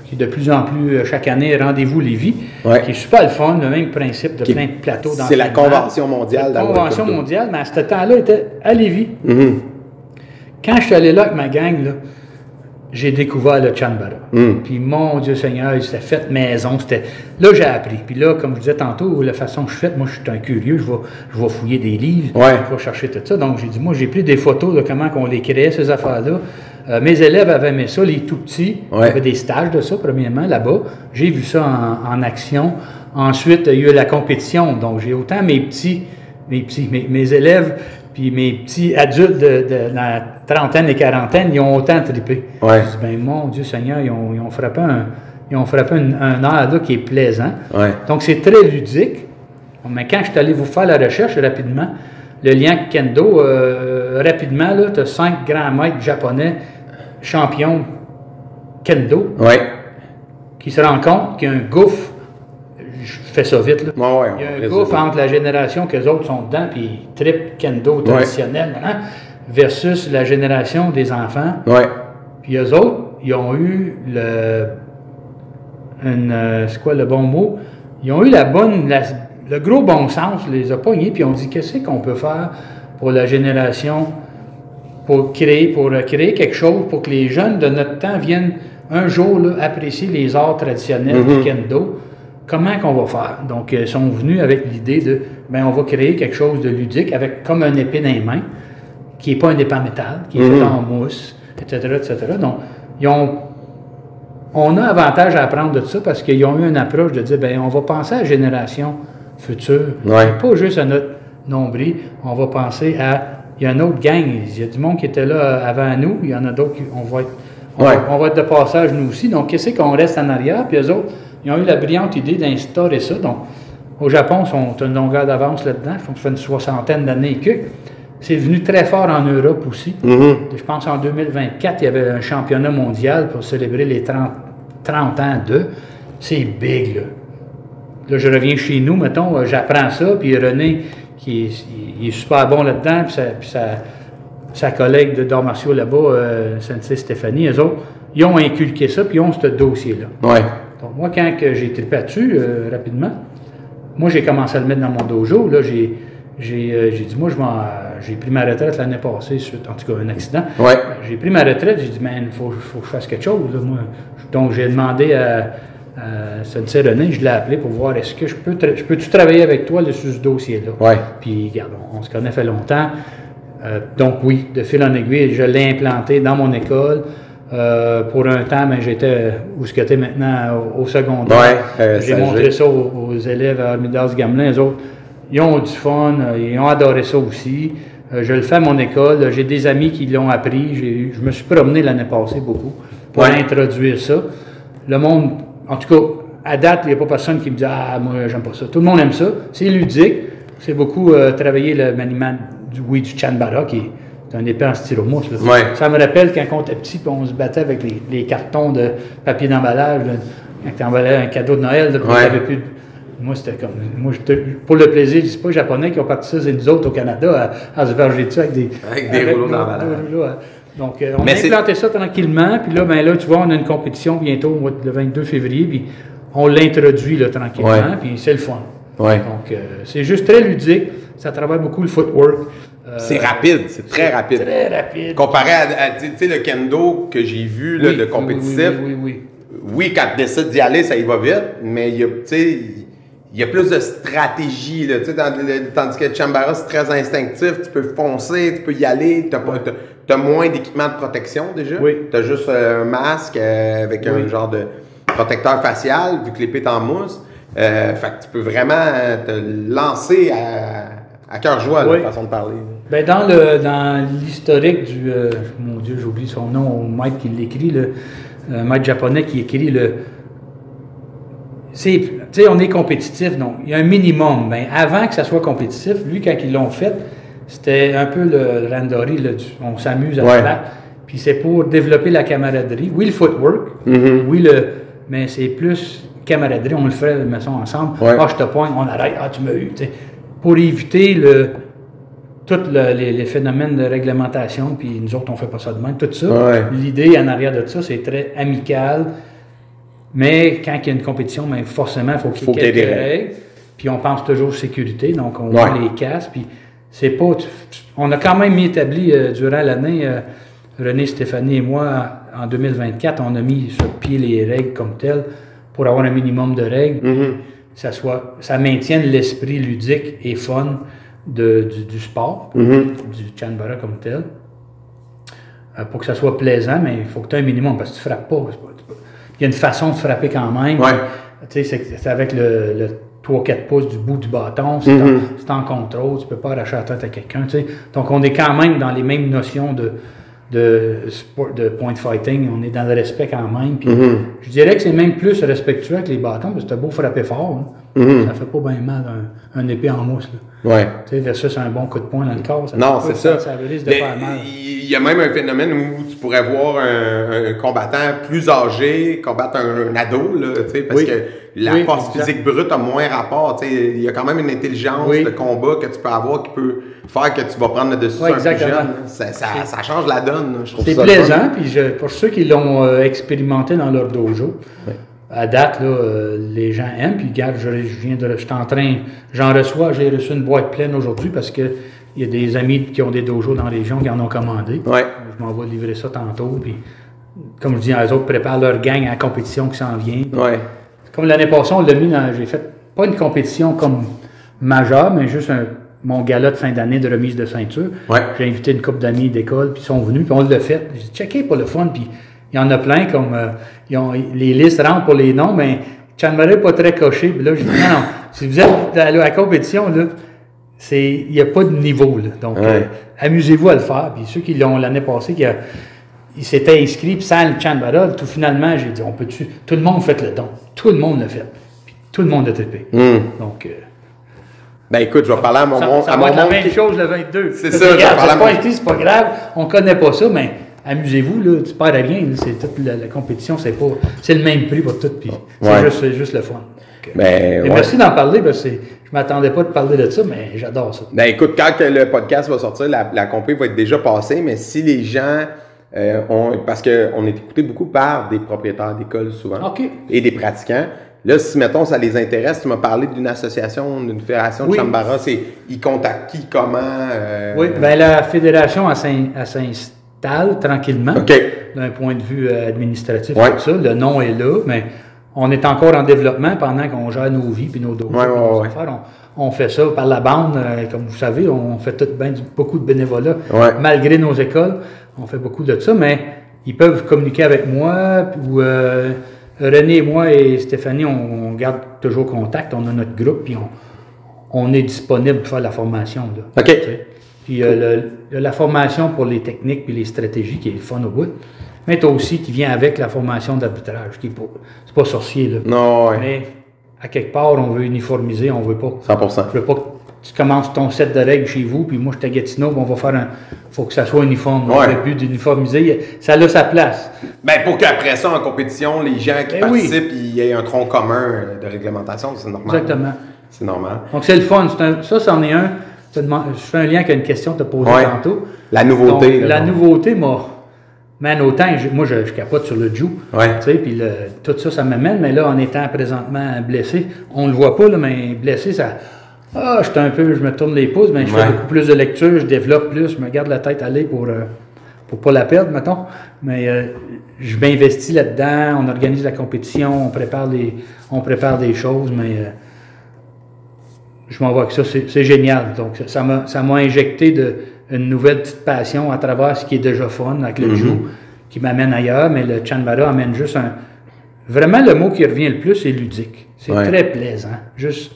Qui de plus en plus, chaque année, rendez-vous Lévis, qui est super le fun, le même principe de plein de plateaux d'entraînement. C'est la Convention mondiale. La Convention mondiale, mais à ce temps-là, était à Lévis. Quand je suis allé là avec ma gang, là, j'ai découvert le Chambara. Puis, mon Dieu Seigneur, c'était fait maison. Là, j'ai appris. Puis là, comme je disais tantôt, la façon que je fais, moi, je suis un curieux. Je vais fouiller des livres. Je vais chercher tout ça. Donc, j'ai dit, moi, j'ai pris des photos de comment on les créait, ces affaires-là. Mes élèves avaient aimé ça, les tout-petits. Il y avait des stages de ça, premièrement, là-bas. J'ai vu ça en action. Ensuite, il y a eu la compétition. Donc, j'ai autant mes élèves... Puis mes petits adultes de la trentaine et quarantaine, ils ont autant trippé. Je dis, ben mon Dieu Seigneur, ils ont frappé un air là qui est plaisant. Donc c'est très ludique. Mais quand je suis allé vous faire la recherche rapidement, le lien Kendo, rapidement, tu as 5 grands maîtres japonais champions Kendo qui se rendent compte qu'il y a un gouffre. Je fais ça vite, là. Il y a un gouffre entre la génération qu'eux autres sont dedans, puis ils trippent Kendo traditionnel, versus la génération des enfants. Puis eux autres, ils ont eu c'est quoi le bon mot? Ils ont eu le gros bon sens, les a pognés, puis ils ont dit qu'est-ce qu'on peut faire pour la génération, pour créer quelque chose, pour que les jeunes de notre temps viennent un jour là, apprécier les arts traditionnels du Kendo. Comment qu'on va faire? Donc, ils sont venus avec l'idée de, on va créer quelque chose de ludique avec comme un épée dans les mains, qui n'est pas un épée en métal, qui est fait en mousse, etc., etc. Donc, on a avantage à apprendre de ça parce qu'ils ont eu une approche de dire, on va penser à la génération future, pas juste à notre nombril, on va penser il y a une autre gang, il y a du monde qui était là avant nous, il y en a d'autres qui, on va être de passage nous aussi, donc qu'est-ce qu'on reste en arrière, puis eux autres, ils ont eu la brillante idée d'instaurer ça. Donc, au Japon, ils ont une longueur d'avance là-dedans. Ça fait une 60aine d'années que c'est venu très fort en Europe aussi. Je pense qu'en 2024, il y avait un championnat mondial pour célébrer les 30 ans d'eux. C'est big, là. Là, je reviens chez nous, mettons, j'apprends ça, puis René, il est super bon là-dedans, puis sa collègue de d'arts martiaux là-bas, Sensei Stéphanie, eux autres, ils ont inculqué ça, puis ils ont ce dossier-là. Donc, moi, quand j'ai trippé là-dessus, rapidement, moi, j'ai commencé à le mettre dans mon dojo. Là, j'ai dit, moi, j'ai pris ma retraite l'année passée, suite, en tout cas, un accident. J'ai pris ma retraite, j'ai dit, il faut que je fasse quelque chose. Là, moi. Donc, j'ai demandé à Sensei René, je l'ai appelé pour voir, est-ce que je peux-tu travailler avec toi là, sur ce dossier-là? Puis, regarde, on se connaît fait longtemps. Donc, oui, de fil en aiguille, je l'ai implanté dans mon école. Pour un temps, j'étais où ce que tu es maintenant au secondaire. J'ai montré ça aux élèves à Midas Gamelin. Les autres, Ils ont du fun, ils ont adoré ça aussi. Je le fais à mon école, j'ai des amis qui l'ont appris. Je me suis promené l'année passée beaucoup pour introduire ça. Le monde, en tout cas, à date, il n'y a pas personne qui me dit « Ah, moi, j'aime pas ça ». Tout le monde aime ça. C'est ludique. C'est beaucoup travailler le maniement du chanbara, qui est un épée en styromousse. Ça me rappelle quand on était petit, puis on se battait avec les cartons de papier d'emballage. Quand tu emballais un cadeau de Noël, puis t'avais plus de... Moi, c'était comme... pour le plaisir, c'est pas les Japonais qui ont parti ça, c'est nous autres au Canada à se verger dessus avec des rouleaux d'emballage. Donc, on a implanté ça tranquillement, puis là, tu vois, on a une compétition bientôt, le 22 février, puis on l'introduit là, tranquillement, puis c'est le fun. Donc, c'est juste très ludique, ça travaille beaucoup le footwork. C'est rapide, c'est très rapide. Très rapide. Comparé à tu sais, le kendo que j'ai vu, là, de compétitif, oui, quand tu décides d'y aller, ça y va vite, mais il y a plus de stratégie, là, tandis que le chanbara, c'est très instinctif, tu peux foncer, tu peux y aller, tu as moins d'équipement de protection déjà. Tu as juste un masque avec un genre de protecteur facial, vu que l'épée est en mousse. Fait que tu peux vraiment te lancer à cœur joie, la façon de parler. Ben dans l'historique du... mon Dieu, j'oublie son nom, au maître qui l'écrit, le maître japonais qui écrit le... Tu sais, on est compétitif, donc il y a un minimum. Ben, avant que ça soit compétitif, lui, quand ils l'ont fait, c'était un peu le randori, on s'amuse à se battre. Puis c'est pour développer la camaraderie. Oui, le footwork, mais c'est plus camaraderie, on le fait, mettons, ensemble. Ah, je te pointe, on arrête, ah, tu m'as eu. T'sais. Pour éviter tous les phénomènes de réglementation, puis nous autres, on fait pas ça de même, tout ça. L'idée en arrière de ça, c'est très amical. Mais quand il y a une compétition, ben forcément, il faut qu'il y ait quelques règles. Puis on pense toujours sécurité, donc on met les casques. Puis c'est pas. On a quand même établi durant l'année, René, Stéphanie et moi, en 2024, on a mis sur pied les règles comme telles pour avoir un minimum de règles. Ça maintienne l'esprit ludique et fun du sport, du chanbara comme tel. Pour que ça soit plaisant, mais il faut que tu aies un minimum parce que tu ne frappes pas. Il y a une façon de frapper quand même. C'est avec le 3-4 pouces du bout du bâton, c'est en contrôle, tu ne peux pas arracher la tête à quelqu'un. Donc on est quand même dans les mêmes notions de point fighting, on est dans le respect quand même. Puis je dirais que c'est même plus respectueux avec les bâtons, parce que t'as beau frapper fort, ça fait pas bien mal un épée en mousse. Versus un bon coup de poing dans le corps. Ça risque de faire mal. Il y a même un phénomène où tu pourrais voir un combattant plus âgé combattre un ado, là, parce que la force physique brute a moins rapport. Il y a quand même une intelligence de combat que tu peux avoir qui peut faire que tu vas prendre le dessus sur un plus jeune. Ça change la donne. C'est plaisant, puis pour ceux qui l'ont expérimenté dans leur dojo, à date, là, les gens aiment, puis regarde, j'ai reçu une boîte pleine aujourd'hui parce que il y a des amis qui ont des dojos dans la région qui en ont commandé. Je m'en vais livrer ça tantôt, puis comme je dis, les autres préparent leur gang à la compétition qui s'en vient. Comme l'année passée, on l'a mis j'ai fait pas une compétition comme majeure, mais juste mon gala de fin d'année de remise de ceinture. J'ai invité une couple d'amis d'école, puis ils sont venus, puis on l'a fait. J'ai checké pour le fun, puis il y en a plein, comme les listes rentrent pour les noms, mais chanbara n'est pas très coché. Puis là, j'ai dit non, si vous êtes à la compétition, là, il n'y a pas de niveau. Là. Donc, amusez-vous à le faire. Puis ceux qui l'ont l'année passée, ils s'étaient inscrits, puis sans le chanbara, tout finalement, j'ai dit, tout le monde fait le don. Tout le monde l'a fait. Puis tout le monde a trippé. Donc, ben écoute, je vais parler à mon monde. Ça va être la même chose le 22. C'est ça, c'est pas inscrit, c'est pas grave. On connaît pas ça, mais amusez-vous, là, tu perds rien. C'est toute la compétition, c'est le même prix pour tout. Puis c'est juste le fun. Merci d'en parler, parce que je m'attendais pas de parler de ça, mais j'adore ça. Ben écoute, quand le podcast va sortir, la compé va être déjà passée, mais si les gens parce qu'on est écouté beaucoup par des propriétaires d'écoles souvent et des pratiquants. Là, si, mettons, ça les intéresse, tu m'as parlé d'une association, d'une fédération de chanbara, ils contactent qui, comment? Oui, bien la fédération, elle s'installe tranquillement, d'un point de vue administratif, tout ça. Le nom est là, mais on est encore en développement pendant qu'on gère nos vies et nos dossiers, nos affaires. On fait ça par la bande, comme vous savez, on fait beaucoup de bénévolat, malgré nos écoles. On fait beaucoup de ça, mais ils peuvent communiquer avec moi, ou René et moi et Stéphanie, on garde toujours contact, on a notre groupe, puis on est disponible pour faire la formation. Là, OK. tu sais. Puis la formation pour les techniques et les stratégies qui est le fun au bout. Mais tu as aussi qui vient avec la formation d'arbitrage, qui c'est pas sorcier. Là. Non, ouais. Mais à quelque part, on veut uniformiser, on veut pas. 100%. Je veux pas que tu commences ton set de règles chez vous, puis moi je suis à Gatineau, on va faire un. Faut que ça soit uniforme. Ouais. Le but d'uniformiser, ça a sa place. Ben, pour qu'aprre ça, en compétition, les gens qui Ben oui. participent, il y ait un tronc commun de réglementation, c'est normal. Exactement. C'est normal. Donc c'est le fun. Ça, c'en est un. Je fais un lien avec une question que tu as posée Ouais. tantôt. La nouveauté. Donc, là, la bon. nouveauté m'a. Man, autant, moi je capote sur le Joe. Ouais. Tu sais, puis tout ça, ça m'amène, mais là, en étant présentement blessé, on le voit pas, là, mais blessé, ça. Ah, je me tourne les pouces, mais je fais Ouais. beaucoup plus de lecture, je développe plus, je me garde la tête aller pour pas la perdre, mettons. Mais je m'investis là-dedans, on organise la compétition, on prépare des choses, mais je m'en vais avec ça, c'est génial. Donc, ça m'a injecté une nouvelle petite passion à travers ce qui est déjà fun avec le Joe, qui m'amène ailleurs, mais le Chanbara amène juste un. Vraiment, le mot qui revient le plus, c'est ludique. C'est Ouais. très plaisant. Juste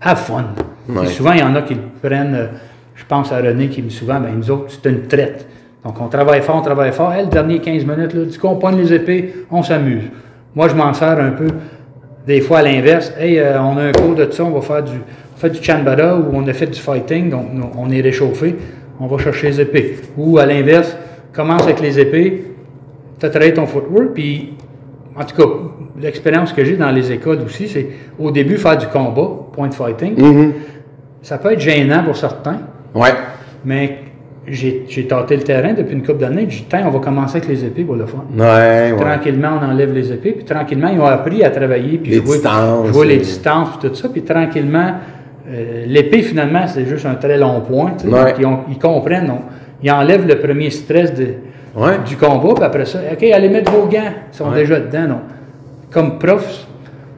have fun. Ouais. Puis souvent, il y en a qui le prennent. Je pense à René qui me dit souvent, ben nous autres, c'est une traite. Donc, on travaille fort. Hey, le dernier 15 minutes, là, du coup, on pogne les épées, on s'amuse. Moi, je m'en sers un peu, des fois à l'inverse. Hey, on a un cours de ça, on va faire du Chanbara ou on a fait du fighting, donc on est réchauffé, on va chercher les épées. Ou à l'inverse, commence avec les épées, tu as travaillé ton footwork, puis en tout cas, l'expérience que j'ai dans les écoles aussi, c'est au début faire du combat, point fighting. Ça peut être gênant pour certains, Ouais. mais j'ai tâté le terrain depuis une couple d'années. J'ai dit, tiens, on va commencer avec les épées pour le fun. Ouais, ouais. Tranquillement, on enlève les épées, puis tranquillement, ils ont appris à travailler, puis Les distances, jouer les et- distances, puis tout ça, puis tranquillement, l'épée, finalement, c'est juste un très long point. Tu sais. Ouais. Donc, ils comprennent. Donc, ils enlèvent le premier stress Ouais. du combat, puis après ça, OK, allez mettre vos gants. Ils sont Ouais. déjà dedans. Donc, comme prof,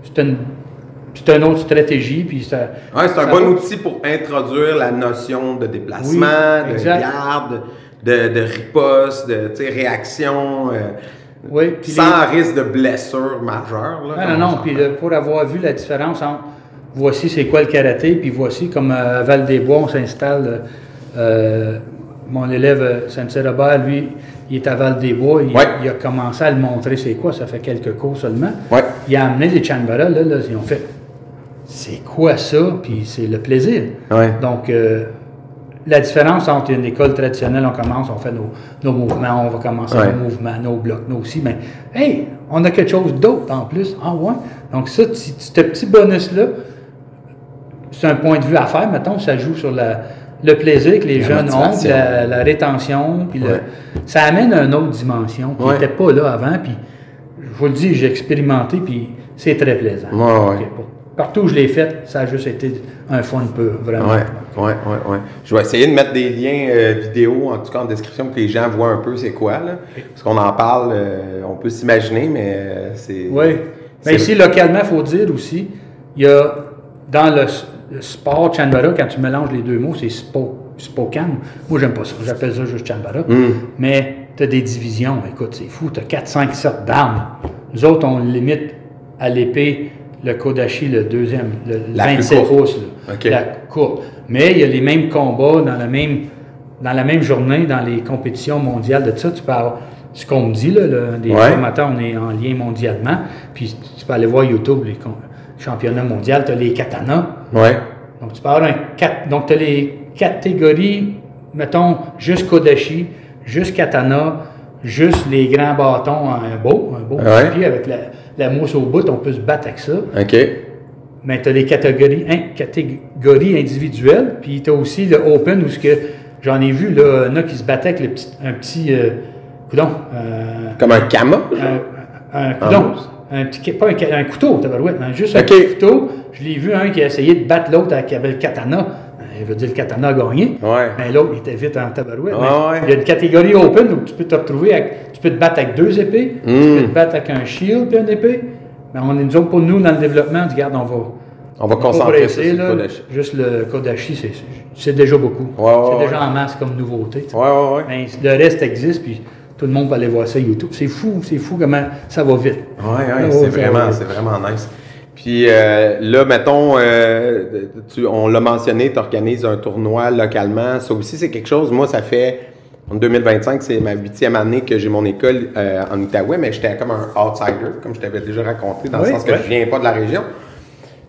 c'est une autre stratégie. Puis ça, Ouais, c'est un ça bon va. outil pour introduire la notion de déplacement, Oui, de exact. garde, de riposte, de tu sais, réaction, Oui, puis sans risque de blessure majeure. Là, Ah, comme non, on non, puis s'entend. pour avoir vu la différence entre voici c'est quoi le karaté, puis voici comme à Val-des-Bois, on s'installe. Mon élève Saint-Robert, lui, il est à Val-des-Bois, Ouais. il a commencé à le montrer c'est quoi, ça fait quelques cours seulement. Ouais. Il a amené les Chanbara, là, ils ont fait c'est quoi ça, puis c'est le plaisir. Ouais. Donc, la différence entre une école traditionnelle, on commence, on fait nos mouvements, on va commencer Ouais. nos mouvements, nos blocs, nos aussi, mais hey, on a quelque chose d'autre en plus. Ah ouais? Donc ça, ce petit bonus-là, c'est un point de vue à faire, mettons, ça joue sur le plaisir que les La jeunes ont, puis motivation. la rétention, puis Ouais. ça amène une autre dimension qui Ouais. n'était pas là avant, puis je vous le dis, j'ai expérimenté, puis c'est très plaisant. Ouais, ouais. Ok, partout où je l'ai fait, ça a juste été un fun pur, vraiment. Ouais. Je vais essayer de mettre des liens vidéo, en tout cas en description, pour que les gens voient un peu c'est quoi. Là. Parce qu'on en parle, on peut s'imaginer, mais c'est... Oui. Mais ici, localement, il faut dire aussi, il y a dans le sport Chanbara, quand tu mélanges les deux mots, c'est Spokane. Moi, j'aime pas ça. J'appelle ça juste Chanbara. Mais tu as des divisions. Écoute, c'est fou. Tu as 4, 5 sortes d'armes. Nous autres, on limite à l'épée le Kodachi, le deuxième, le La plus 27 courte. pouces. Là, OK. la courte. Mais il y a les mêmes combats dans la même journée, dans les compétitions mondiales de ça. Tu peux avoir ce qu'on me dit, là, des Ouais. formateurs, on est en lien mondialement. Puis tu peux aller voir YouTube, les championnats mondiaux, tu as les katanas. Ouais. Donc tu peux avoir donc tu as les catégories, mettons, juste Kodachi, juste katana, juste les grands bâtons, un beau Ouais. pied avec la mousse au bout, on peut se battre avec ça. OK. Mais tu as les catégories individuelles, puis tu as aussi le open où ce que j'en ai vu, là, il y en a qui se battaient avec un petit coudon. Comme un kama? Un coudon. Pas un couteau, tabarouette, mais juste un OK. petit couteau. Je l'ai vu un qui a essayé de battre l'autre qui avait le katana. Il veut dire le katana a gagné. Ouais. Mais l'autre, il était vite en tabarouette. Ouais, Mais ouais. il y a une catégorie open où tu peux te retrouver avec. Tu peux te battre avec 2 épées, tu peux te battre avec un shield et une épée. Mais nous autres, pour nous, dans le développement, on dit, regarde, On va pas concentrer presser, sur là. le Kodachi. Juste le Kodachi, c'est déjà beaucoup. Ouais, ouais, c'est déjà ouais. en masse comme nouveauté. tu sais. Ouais. Mais le reste existe, puis tout le monde peut aller voir ça YouTube. C'est fou comment ça va vite. Ouais, Ah, c'est ça va vraiment, vite. c'est vraiment nice. Puis là, mettons, on l'a mentionné, tu organises un tournoi localement. Ça aussi, c'est quelque chose. Moi, ça fait, en 2025, c'est ma 8e année que j'ai mon école en Outaouais, mais j'étais comme un outsider, comme je t'avais déjà raconté, dans le sens que je viens pas de la région.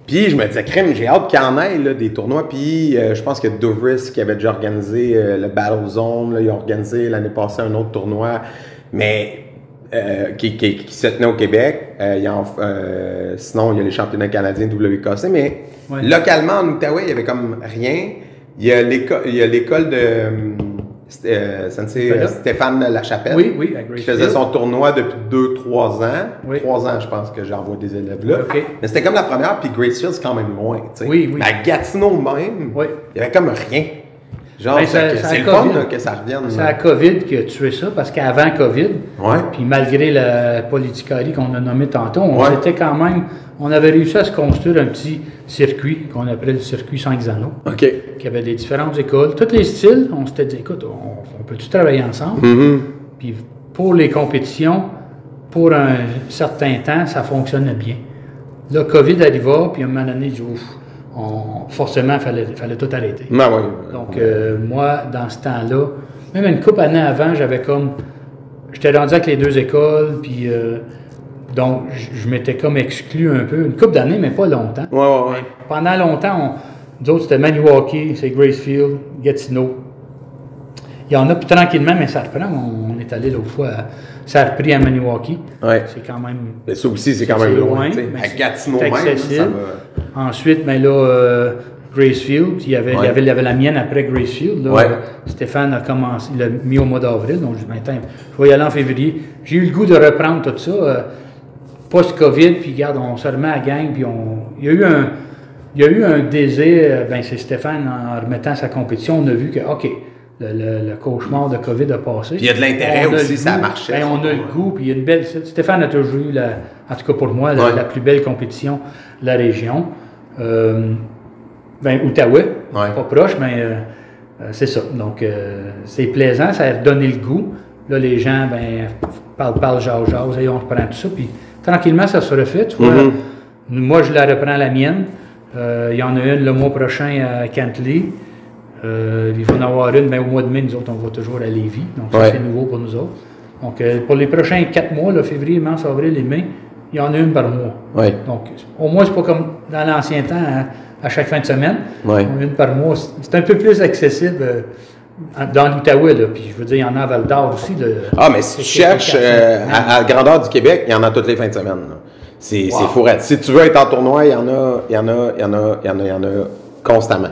Puis je me disais, crème, j'ai hâte qu'il y en ait là, des tournois. Puis je pense que Dovris, qui avait déjà organisé le Battle Zone, là, il a organisé l'année passée un autre tournoi, mais qui se tenait au Québec. Sinon, il y a les championnats canadiens WKC, mais localement, en Outaouais, il y avait comme rien. Il y a l'école de Stéphane Lachapelle, qui faisait son tournoi depuis 2-3 ans. 3 ans, je pense que j'envoie des élèves là. Mais c'était comme la première, puis Gracefield, c'est quand même loin. Mais à Gatineau même, il y avait comme rien. Genre, c'est le fun là, que ça revienne. C'est la COVID qui a tué ça, parce qu'avant COVID, puis malgré la politicarie qu'on a nommée tantôt, on avait réussi à se construire un petit circuit qu'on appelait le circuit 5 anneaux, qui avait des différentes écoles, tous les styles. On s'était dit, écoute, on peut-tu travailler ensemble? Puis pour les compétitions, pour un certain temps, ça fonctionnait bien. Là, COVID arriva, puis à un moment donné, forcément, il fallait tout arrêter. Donc, moi, dans ce temps-là, même une couple d'années avant, j'étais rendu avec les 2 écoles, puis donc, je m'étais comme exclu un peu, une couple d'années, mais pas longtemps. Pendant longtemps, nous autres, c'était Maniwaki, c'est Gracefield, Gatineau. Il y en a plus tranquillement, mais ça reprend. On est allé l'autre fois, ça a repris à Maniwaki. C'est quand même... Mais ça aussi, c'est quand même loin. À Gatineau même, ça va... Ensuite, ben là, Gracefield, il y avait la mienne après Gracefield. Là, Stéphane a commencé, il l'a mis au mois d'avril, donc je dis, je vais y aller en février. J'ai eu le goût de reprendre tout ça, post-COVID, puis regarde, on se remet à la gang, puis il y a eu un désir, c'est Stéphane, en remettant sa compétition, on a vu que, OK, le cauchemar de COVID a passé. Puis il y a de l'intérêt aussi, ça marchait. On a le goût, puis il y a une belle... Stéphane a toujours eu, en tout cas pour moi, la plus belle compétition de la région. Outaouais, pas proche, mais c'est ça. Donc, c'est plaisant, ça a donné le goût. Là, les gens, parlent, jase, et on reprend tout ça. Puis, tranquillement, ça se refait. Tu vois, moi, je la reprends la mienne. Il y en a une le mois prochain à Cantley. Il va en avoir une, au mois de mai, nous autres, on va toujours à Lévis. Donc, ça, c'est nouveau pour nous autres. Donc, pour les prochains 4 mois, là, février, mars, avril et mai, il y en a une par mois. Donc, au moins, c'est pas comme dans l'ancien temps, à chaque fin de semaine. Une par mois. C'est un peu plus accessible dans l'Outaouais, là. Puis, je veux dire, il y en a à Val-d'Or aussi. Mais si tu cherches à la grandeur du Québec, il y en a toutes les fins de semaine. C'est fourette. Si tu veux être en tournoi, il y en a constamment.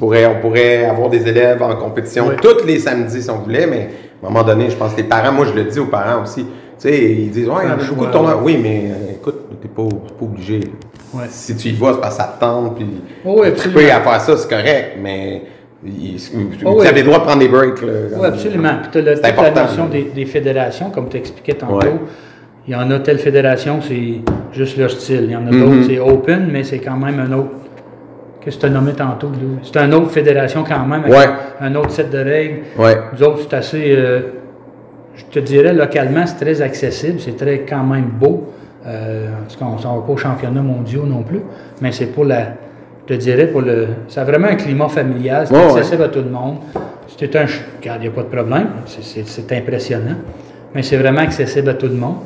On pourrait avoir des élèves en compétition tous les samedis si on voulait, mais à un moment donné, je pense que les parents, moi je le dis aux parents aussi, tu sais, ils disent, il y a beaucoup de tournois. Oui, mais écoute, t'es pas obligé. Si tu y vas, c'est parce que ça te tente, puis tu peux à faire ça, c'est correct, mais vous avez le droit de prendre des breaks. Oui, absolument. Puis tu as la notion des fédérations, comme tu expliquais tantôt. Il y en a telle fédération, c'est juste leur style. Il y en a d'autres, c'est open, mais c'est quand même un autre. Qu'est-ce que tu as nommé tantôt? C'est une autre fédération quand même, avec un autre set de règles. Nous autres, c'est assez, je te dirais, localement, c'est très accessible, c'est très quand même beau. En tout cas, on ne s'en va pas aux championnats mondiaux non plus, mais c'est pour je te dirais, c'est vraiment un climat familial, c'est accessible à tout le monde. Regarde, il n'y a pas de problème, c'est impressionnant, mais c'est vraiment accessible à tout le monde.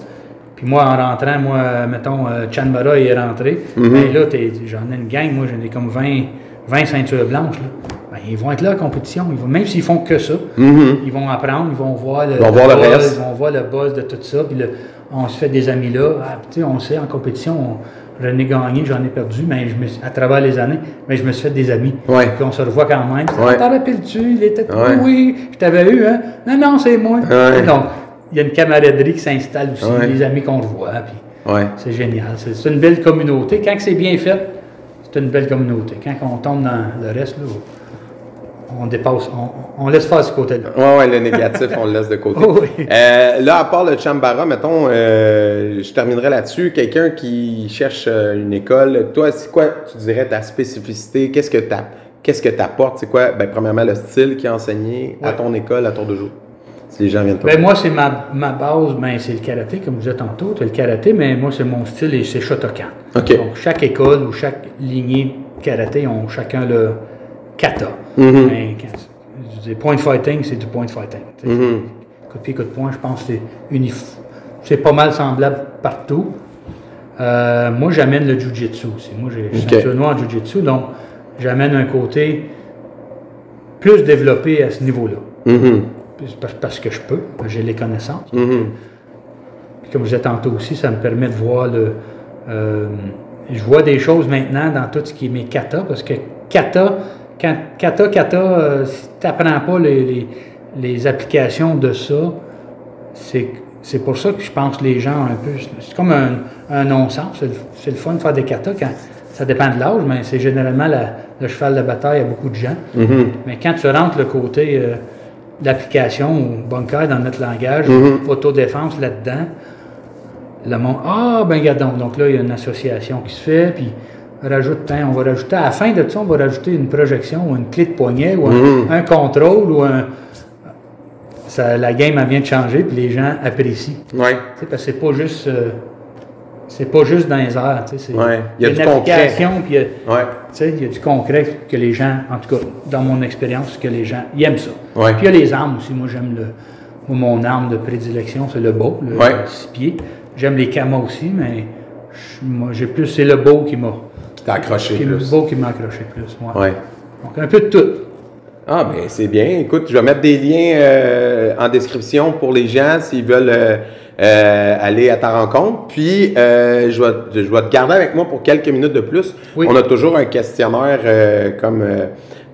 Puis moi, en rentrant, mettons, Chanbara est rentré. Mais là, j'en ai une gang, moi, j'en ai comme 20 ceintures blanches. Là. Ils vont être là à la compétition. Même s'ils font que ça, ils vont apprendre, ils vont voir le buzz, ils vont voir le buzz de tout ça. Puis on se fait des amis là. On sait, en compétition, j'en ai gagné, j'en ai perdu, mais à travers les années, mais je me suis fait des amis. Puis on se revoit quand même. T'en rappelles-tu? Il était oui, je t'avais eu, hein? Non, c'est moi. Donc, il y a une camaraderie qui s'installe aussi, les amis qu'on revoit, puis c'est génial. C'est une belle communauté. Quand c'est bien fait, c'est une belle communauté. Quand on tombe dans le reste, là, on dépasse, on laisse faire ce côté-là. Le négatif, on le laisse de côté. Là, à part le Chambara, mettons, je terminerai là-dessus. Quelqu'un qui cherche une école, toi, c'est quoi, tu dirais, ta spécificité? Qu'est-ce que tu apportes? C'est quoi, premièrement, le style qui est enseigné à ton école, à tour de jour? Si les gens viennent Ben, moi, c'est ma base, ben, c'est le karaté, comme je disais tantôt. C'est le karaté, mais moi, c'est mon style et c'est Shotokan. OK. Donc, chaque école ou chaque lignée de karaté ont chacun le kata. Mm-hmm. Mais, je dis, point fighting, c'est du point fighting. Mm-hmm. Coup de pied, coup de poing, je pense que c'est pas mal semblable partout. Moi, j'amène le jiu-jitsu aussi. Moi, j'ai ceinture noire en jiu-jitsu, donc j'amène un côté plus développé à ce niveau-là. Mm-hmm. Parce que je peux, j'ai les connaissances. Mm-hmm. Puis comme je disais tantôt aussi, ça me permet de voir je vois des choses maintenant dans tout ce qui est mes kata, parce que kata, si tu n'apprends pas les applications de ça, c'est pour ça que je pense que les gens un peu. C'est comme un non-sens. C'est le fun de faire des kata quand ça dépend de l'âge, mais c'est généralement le cheval de bataille à beaucoup de gens. Mm-hmm. Mais quand tu rentres le côté d'application ou bunker dans notre langage, autodéfense là-dedans, le monde, ben regarde donc là, il y a une association qui se fait, puis on va rajouter, à la fin de ça, on va rajouter une projection ou une clé de poignet ou un contrôle ou la game elle vient de changer, puis les gens apprécient. Ouais. Parce que c'est pas juste dans les airs. Il y a une du application, puis concret. il y a du concret que les gens, en tout cas, dans mon expérience, que les gens ils aiment ça. Ouais. Puis il y a les armes aussi. Moi, mon arme de prédilection, c'est le bow, le 6 pieds. J'aime les kamas aussi, mais c'est le bow qui m'a accroché plus. Le bow qui m'a accroché plus. Ouais. Donc, un peu de tout. Ah, ben c'est bien. Écoute, je vais mettre des liens en description pour les gens s'ils veulent aller à ta rencontre. Puis, je vais te garder avec moi pour quelques minutes de plus. Oui. On a toujours un questionnaire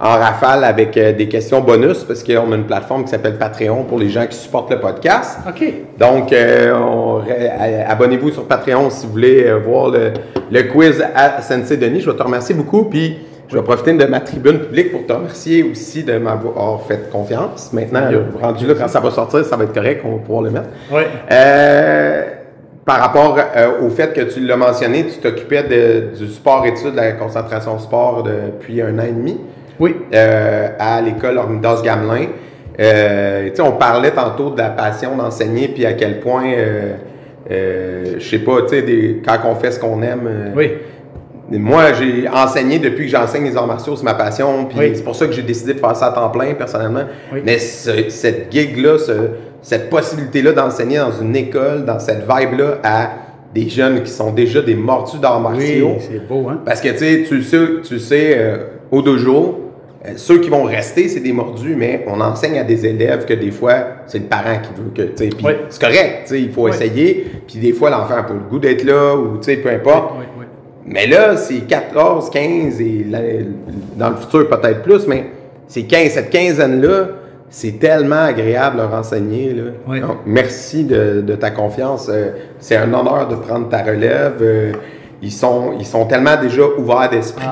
en rafale avec des questions bonus parce qu'on a une plateforme qui s'appelle Patreon pour les gens qui supportent le podcast. OK. Donc, abonnez-vous sur Patreon si vous voulez voir le quiz à Sensei Denis. Je vais te remercier beaucoup. Puis, je vais profiter de ma tribune publique pour te remercier aussi de m'avoir fait confiance. Maintenant, rendu là, quand ça va sortir, ça va être correct, on va pouvoir le mettre. Oui. Par rapport au fait que tu l'as mentionné, tu t'occupais du sport-études, de la concentration sport depuis 1 an et demi. Oui. À l'école Hormidas Gamelin. On parlait tantôt de la passion d'enseigner, puis à quel point, je sais pas, quand on fait ce qu'on aime. Oui. Moi, j'ai enseigné depuis que j'enseigne les arts martiaux, c'est ma passion, puis c'est pour ça que j'ai décidé de faire ça à temps plein, personnellement. Oui. Mais cette gig-là, cette possibilité-là d'enseigner dans une école, dans cette vibe-là, à des jeunes qui sont déjà des mordus d'arts martiaux. Oui, c'est beau, hein? Parce que, tu sais, au dojo, ceux qui vont rester, c'est des mordus, mais on enseigne à des élèves que des fois, c'est le parent qui veut que, puis c'est correct, il faut essayer, puis des fois, l'enfant n'a pas le goût d'être là, ou peu importe. Oui. Mais là, c'est 14, 15, et dans le futur peut-être plus, mais cette quinzaine-là, c'est tellement agréable de leur enseigner. Là. Oui. Donc, merci de ta confiance. C'est un honneur de prendre ta relève. Ils sont tellement déjà ouverts d'esprit.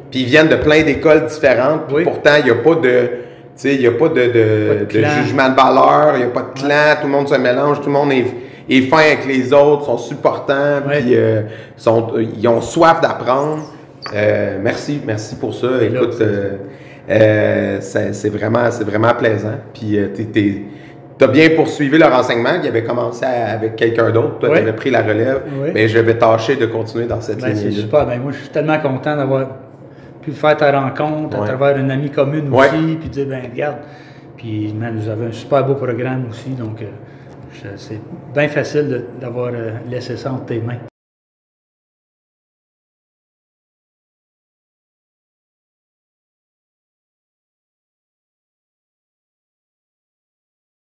Puis ils viennent de plein d'écoles différentes. Puis pourtant, il n'y a pas de jugement de valeur, il n'y a pas de clan, tout le monde se mélange, tout le monde est fin avec les autres, sont supportants, puis ils ont soif d'apprendre. Merci pour ça. Écoute, c'est vraiment plaisant. Puis tu as bien poursuivi le renseignement. Il avait commencé avec quelqu'un d'autre. Toi, tu avais pris la relève. Mais je vais tâcher de continuer dans cette ligne-là. C'est super. Moi, je suis tellement content d'avoir pu faire ta rencontre à travers une amie commune aussi. Puis dire, regarde. Puis, vous avez un super beau programme aussi. Donc, c'est bien facile d'avoir laissé ça entre tes mains.